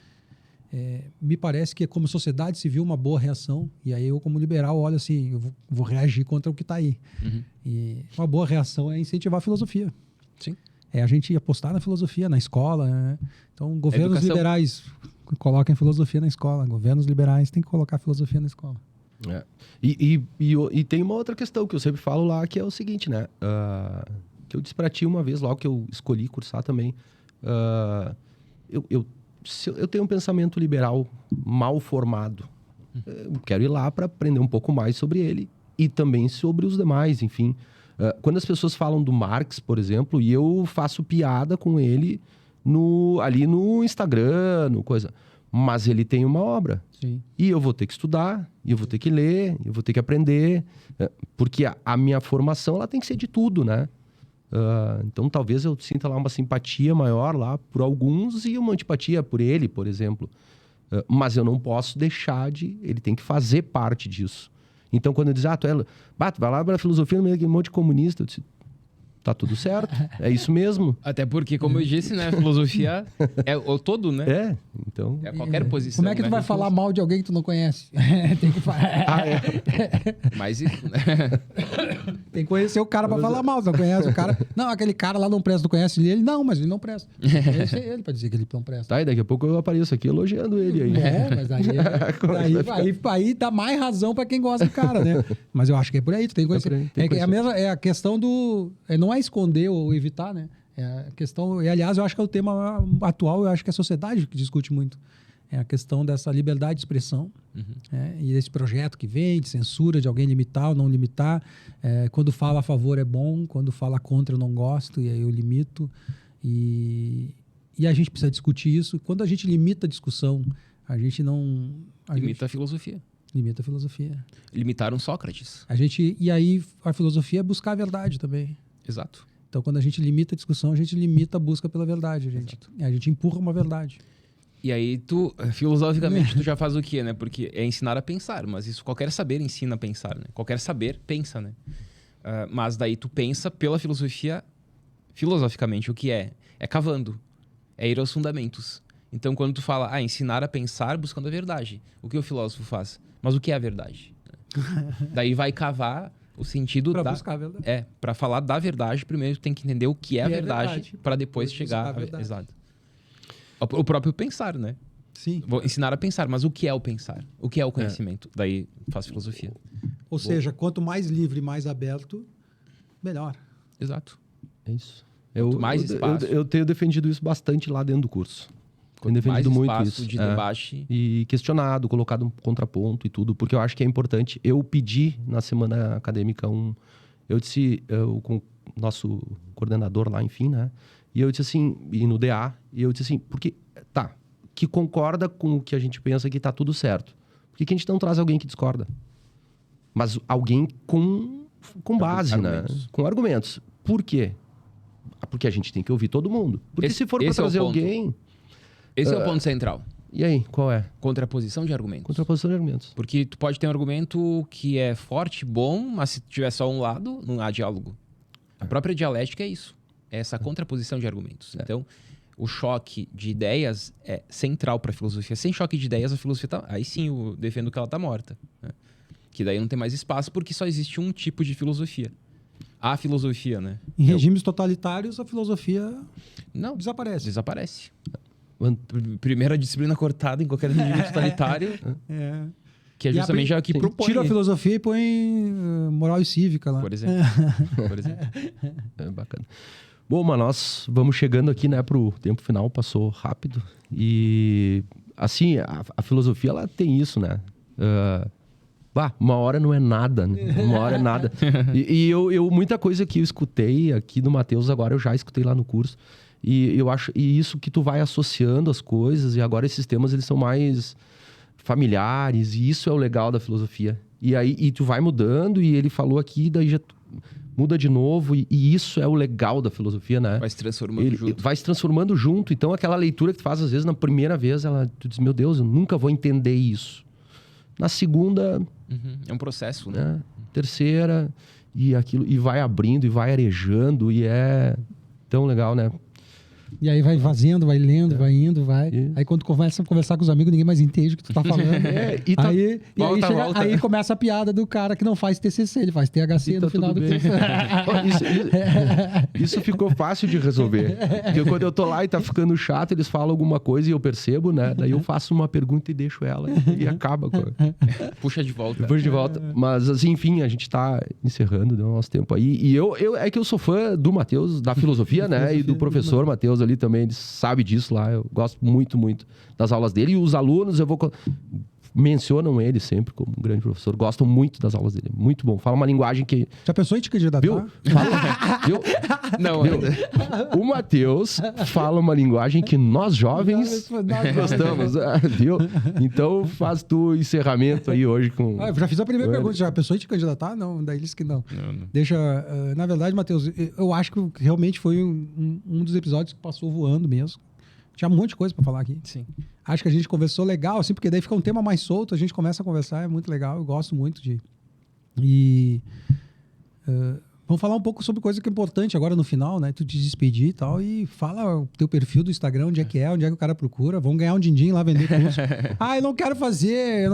S2: Me parece que como sociedade civil uma boa reação, e aí eu como liberal olho assim, eu vou reagir contra o que está aí.
S3: Uhum.
S2: E uma boa reação é incentivar a filosofia.
S3: Sim.
S2: É a gente apostar na filosofia, na escola. Né? Então, governos liberais coloquem filosofia na escola, governos liberais têm que colocar filosofia na escola.
S1: E tem uma outra questão que eu sempre falo lá, que é o seguinte, né? Que eu disse pra ti uma vez, logo que eu escolhi cursar também. Eu tenho um pensamento liberal mal formado. Eu quero ir lá para aprender um pouco mais sobre ele e também sobre os demais, enfim. Quando as pessoas falam do Marx, por exemplo, e eu faço piada com ele ali no Instagram, no coisa. Mas ele tem uma obra.
S2: Sim.
S1: E eu vou ter que estudar, e eu vou ter que ler, eu vou ter que aprender. Porque a minha formação, ela tem que ser de tudo, né? Então, talvez eu sinta lá uma simpatia maior lá por alguns e uma antipatia por ele, por exemplo. Mas eu não posso deixar de... Ele tem que fazer parte disso. Então, quando eu diz, tu vai lá para a filosofia no meio daquele monte de comunista, eu disse, tá tudo certo, é isso mesmo.
S3: Até porque, como eu disse, né, a filosofia é o todo, né?
S1: Então...
S3: É qualquer posição.
S2: Como é que tu
S3: né?
S2: vai falar mal de alguém que tu não conhece? Tem que
S3: Mas isso, né?
S2: Tem que conhecer o cara pra falar mal. Tu não conhece o cara. Não, aquele cara lá não presta. Tu conhece ele? Não, mas ele não presta. Esse é ele pra dizer que ele não presta.
S1: Tá, e daqui a pouco eu apareço aqui elogiando ele aí.
S2: Mas aí dá mais razão pra quem gosta do cara, né? Mas eu acho que é por aí. Tu tem que conhecer. É a questão do... Não é esconder ou evitar, né? É a questão... E, aliás, eu acho que é o tema atual. Eu acho que é a sociedade que discute muito. É a questão dessa liberdade de expressão. E esse projeto que vem de censura, de alguém limitar ou não limitar. Quando fala a favor é bom, quando fala contra eu não gosto, e aí eu limito. E a gente precisa discutir isso. Quando a gente limita a discussão, a gente não...
S3: Limita a filosofia.
S2: Limita a filosofia.
S3: Limitaram Sócrates.
S2: E aí a filosofia é buscar a verdade também.
S3: Exato.
S2: Então, quando a gente limita a discussão, a gente limita a busca pela verdade. A gente empurra uma verdade.
S3: E aí tu, filosoficamente, tu já faz o quê, né? Porque é ensinar a pensar, mas isso qualquer saber ensina a pensar, né? Qualquer saber pensa, né? Mas daí tu pensa pela filosofia, filosoficamente, o que é? É cavando, é ir aos fundamentos. Então, quando tu fala, ensinar a pensar buscando a verdade, o que o filósofo faz? Mas o que é a verdade? Daí vai cavar o sentido
S2: pra buscar a verdade.
S3: Para falar da verdade, primeiro tu tem que entender o que é a verdade, para depois chegar à verdade. Exato. O próprio pensar, né?
S2: Sim.
S3: Vou ensinar a pensar, mas o que é o pensar? O que é o conhecimento? Daí faz filosofia.
S2: Ou seja, quanto mais livre, mais aberto, melhor.
S3: Exato.
S1: É isso.
S3: Mais espaço.
S1: Eu tenho defendido isso bastante lá dentro do curso. Tenho defendido
S3: mais
S1: muito
S3: espaço
S1: isso.
S3: De debate.
S1: E questionado, colocado um contraponto e tudo, porque eu acho que é importante. Eu pedi na semana acadêmica eu disse, com o nosso coordenador lá, enfim, né? E eu disse assim, e no DA, e eu disse assim, porque, que concorda com o que a gente pensa que tá tudo certo. Por que a gente não traz alguém que discorda? Mas alguém com base, né? Com argumentos. Por quê? Porque a gente tem que ouvir todo mundo. Porque se for para trazer alguém...
S3: Esse é o ponto central.
S1: E aí, qual é?
S3: Contraposição de argumentos.
S1: Contraposição de argumentos.
S3: Porque tu pode ter um argumento que é forte, bom, mas se tiver só um lado, não há diálogo. A própria dialética é isso. É essa contraposição de argumentos. Então, o choque de ideias é central para a filosofia. Sem choque de ideias, a filosofia tá... Aí sim, eu defendo que ela tá morta. Né? Que daí não tem mais espaço, porque só existe um tipo de filosofia. A filosofia, né?
S2: Em regimes totalitários, a filosofia
S3: não
S2: desaparece.
S3: Primeira disciplina cortada em qualquer regime totalitário. Que é justamente a que propõe.
S2: Tira a filosofia e põe moral e cívica lá.
S3: Por exemplo.
S1: É bacana. Bom, mas nós vamos chegando aqui, né, pro tempo final, passou rápido. E, assim, a filosofia, ela tem isso, né? Uma hora não é nada, né? Uma hora é nada. E muita coisa que eu escutei aqui do Matheus, agora eu já escutei lá no curso. E eu acho, e isso que tu vai associando as coisas, e agora esses temas, eles são mais familiares, e isso é o legal da filosofia. E aí, tu vai mudando, e ele falou aqui, daí já muda de novo, e isso é o legal da filosofia, né?
S3: Vai se transformando junto.
S1: Vai se transformando junto. Então, aquela leitura que tu faz, às vezes, na primeira vez, tu diz, meu Deus, eu nunca vou entender isso. Na segunda...
S3: É um processo, né?
S1: Terceira, e aquilo, e vai abrindo, e vai arejando, e é tão legal, né?
S2: E aí vai fazendo, vai lendo, vai indo, vai. Aí quando começa a conversar com os amigos, ninguém mais entende o que tu tá falando. Aí começa a piada do cara que não faz TCC, ele faz THC no final do curso.
S1: Isso ficou fácil de resolver. Porque quando eu tô lá e tá ficando chato, eles falam alguma coisa e eu percebo, né? Daí eu faço uma pergunta e deixo ela e acaba.
S3: Puxa de volta.
S1: Puxa de volta. Mas, assim, enfim, a gente tá encerrando, deu nosso tempo aí. E é que eu sou fã do Matheus, da filosofia, né? E do professor Matheus ali também, ele sabe disso lá. Eu gosto muito, muito das aulas dele. E os alunos, eu vou mencionam ele sempre como um grande professor, gostam muito das aulas dele, muito bom. Fala uma linguagem que...
S2: Já pensou em te candidatar?
S1: Viu? Viu?
S3: Não,
S1: Viu? O Matheus fala uma linguagem que nós jovens gostamos, viu? Então faz tu encerramento aí hoje com...
S2: Eu já fiz a primeira pergunta, já pensou em te candidatar? Não, daí disse que não.
S3: Não.
S2: Deixa, na verdade, Matheus, eu acho que realmente foi um dos episódios que passou voando mesmo. Tinha um monte de coisa para falar aqui.
S3: Sim.
S2: Acho que a gente conversou legal, assim, porque daí fica um tema mais solto, a gente começa a conversar, é muito legal, eu gosto muito de... E vamos falar um pouco sobre coisa que é importante agora no final, né? Tu te despedir e tal, e fala o teu perfil do Instagram, onde é que o cara procura, vamos ganhar um din-din lá, vender curso. Eu não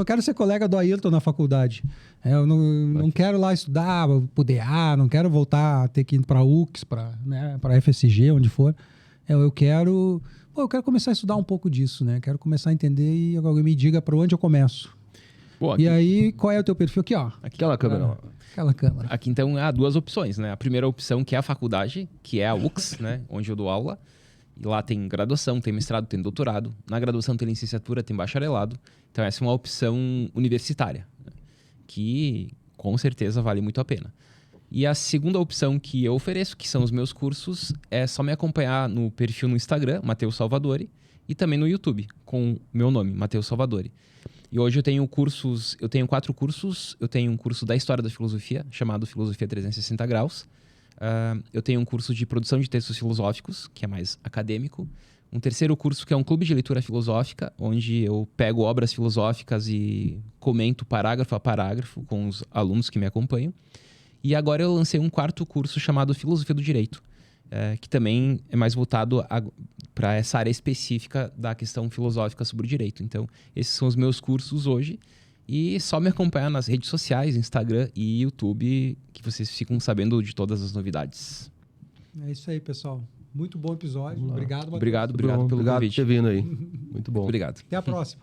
S2: quero ser colega do Ayrton na faculdade. Eu não quero lá estudar pro DA, não quero voltar a ter que ir pra UX, pra FSG, onde for. Eu quero começar a estudar um pouco disso, né? Quero começar a entender e alguém me diga para onde eu começo.
S3: Pô,
S2: e aí, qual é o teu perfil? Aqui, ó.
S1: Aquela câmera lá.
S2: Aquela câmera.
S3: Aqui, então, há duas opções, né? A primeira opção, que é a faculdade, que é a UX, né? Onde eu dou aula. E lá tem graduação, tem mestrado, tem doutorado. Na graduação tem licenciatura, tem bacharelado. Então, essa é uma opção universitária, né? Que, com certeza, vale muito a pena. E a segunda opção que eu ofereço, que são os meus cursos, é só me acompanhar no perfil no Instagram, Matheus Salvadori, e também no YouTube, com o meu nome, Matheus Salvadori. E hoje eu tenho 4 cursos. Eu tenho um curso da História da Filosofia, chamado Filosofia 360 Graus. Eu tenho um curso de produção de textos filosóficos, que é mais acadêmico. Um terceiro curso, que é um clube de leitura filosófica, onde eu pego obras filosóficas e comento parágrafo a parágrafo com os alunos que me acompanham. E agora eu lancei um 4º curso chamado Filosofia do Direito, que também é mais voltado para essa área específica da questão filosófica sobre o direito. Então, esses são os meus cursos hoje. E só me acompanhar nas redes sociais, Instagram e YouTube, que vocês ficam sabendo de todas as novidades.
S2: É isso aí, pessoal. Muito bom episódio. Obrigado, Matheus.
S3: Obrigado pelo convite.
S1: Obrigado por ter vindo aí. Muito bom.
S3: Obrigado.
S2: Até a próxima.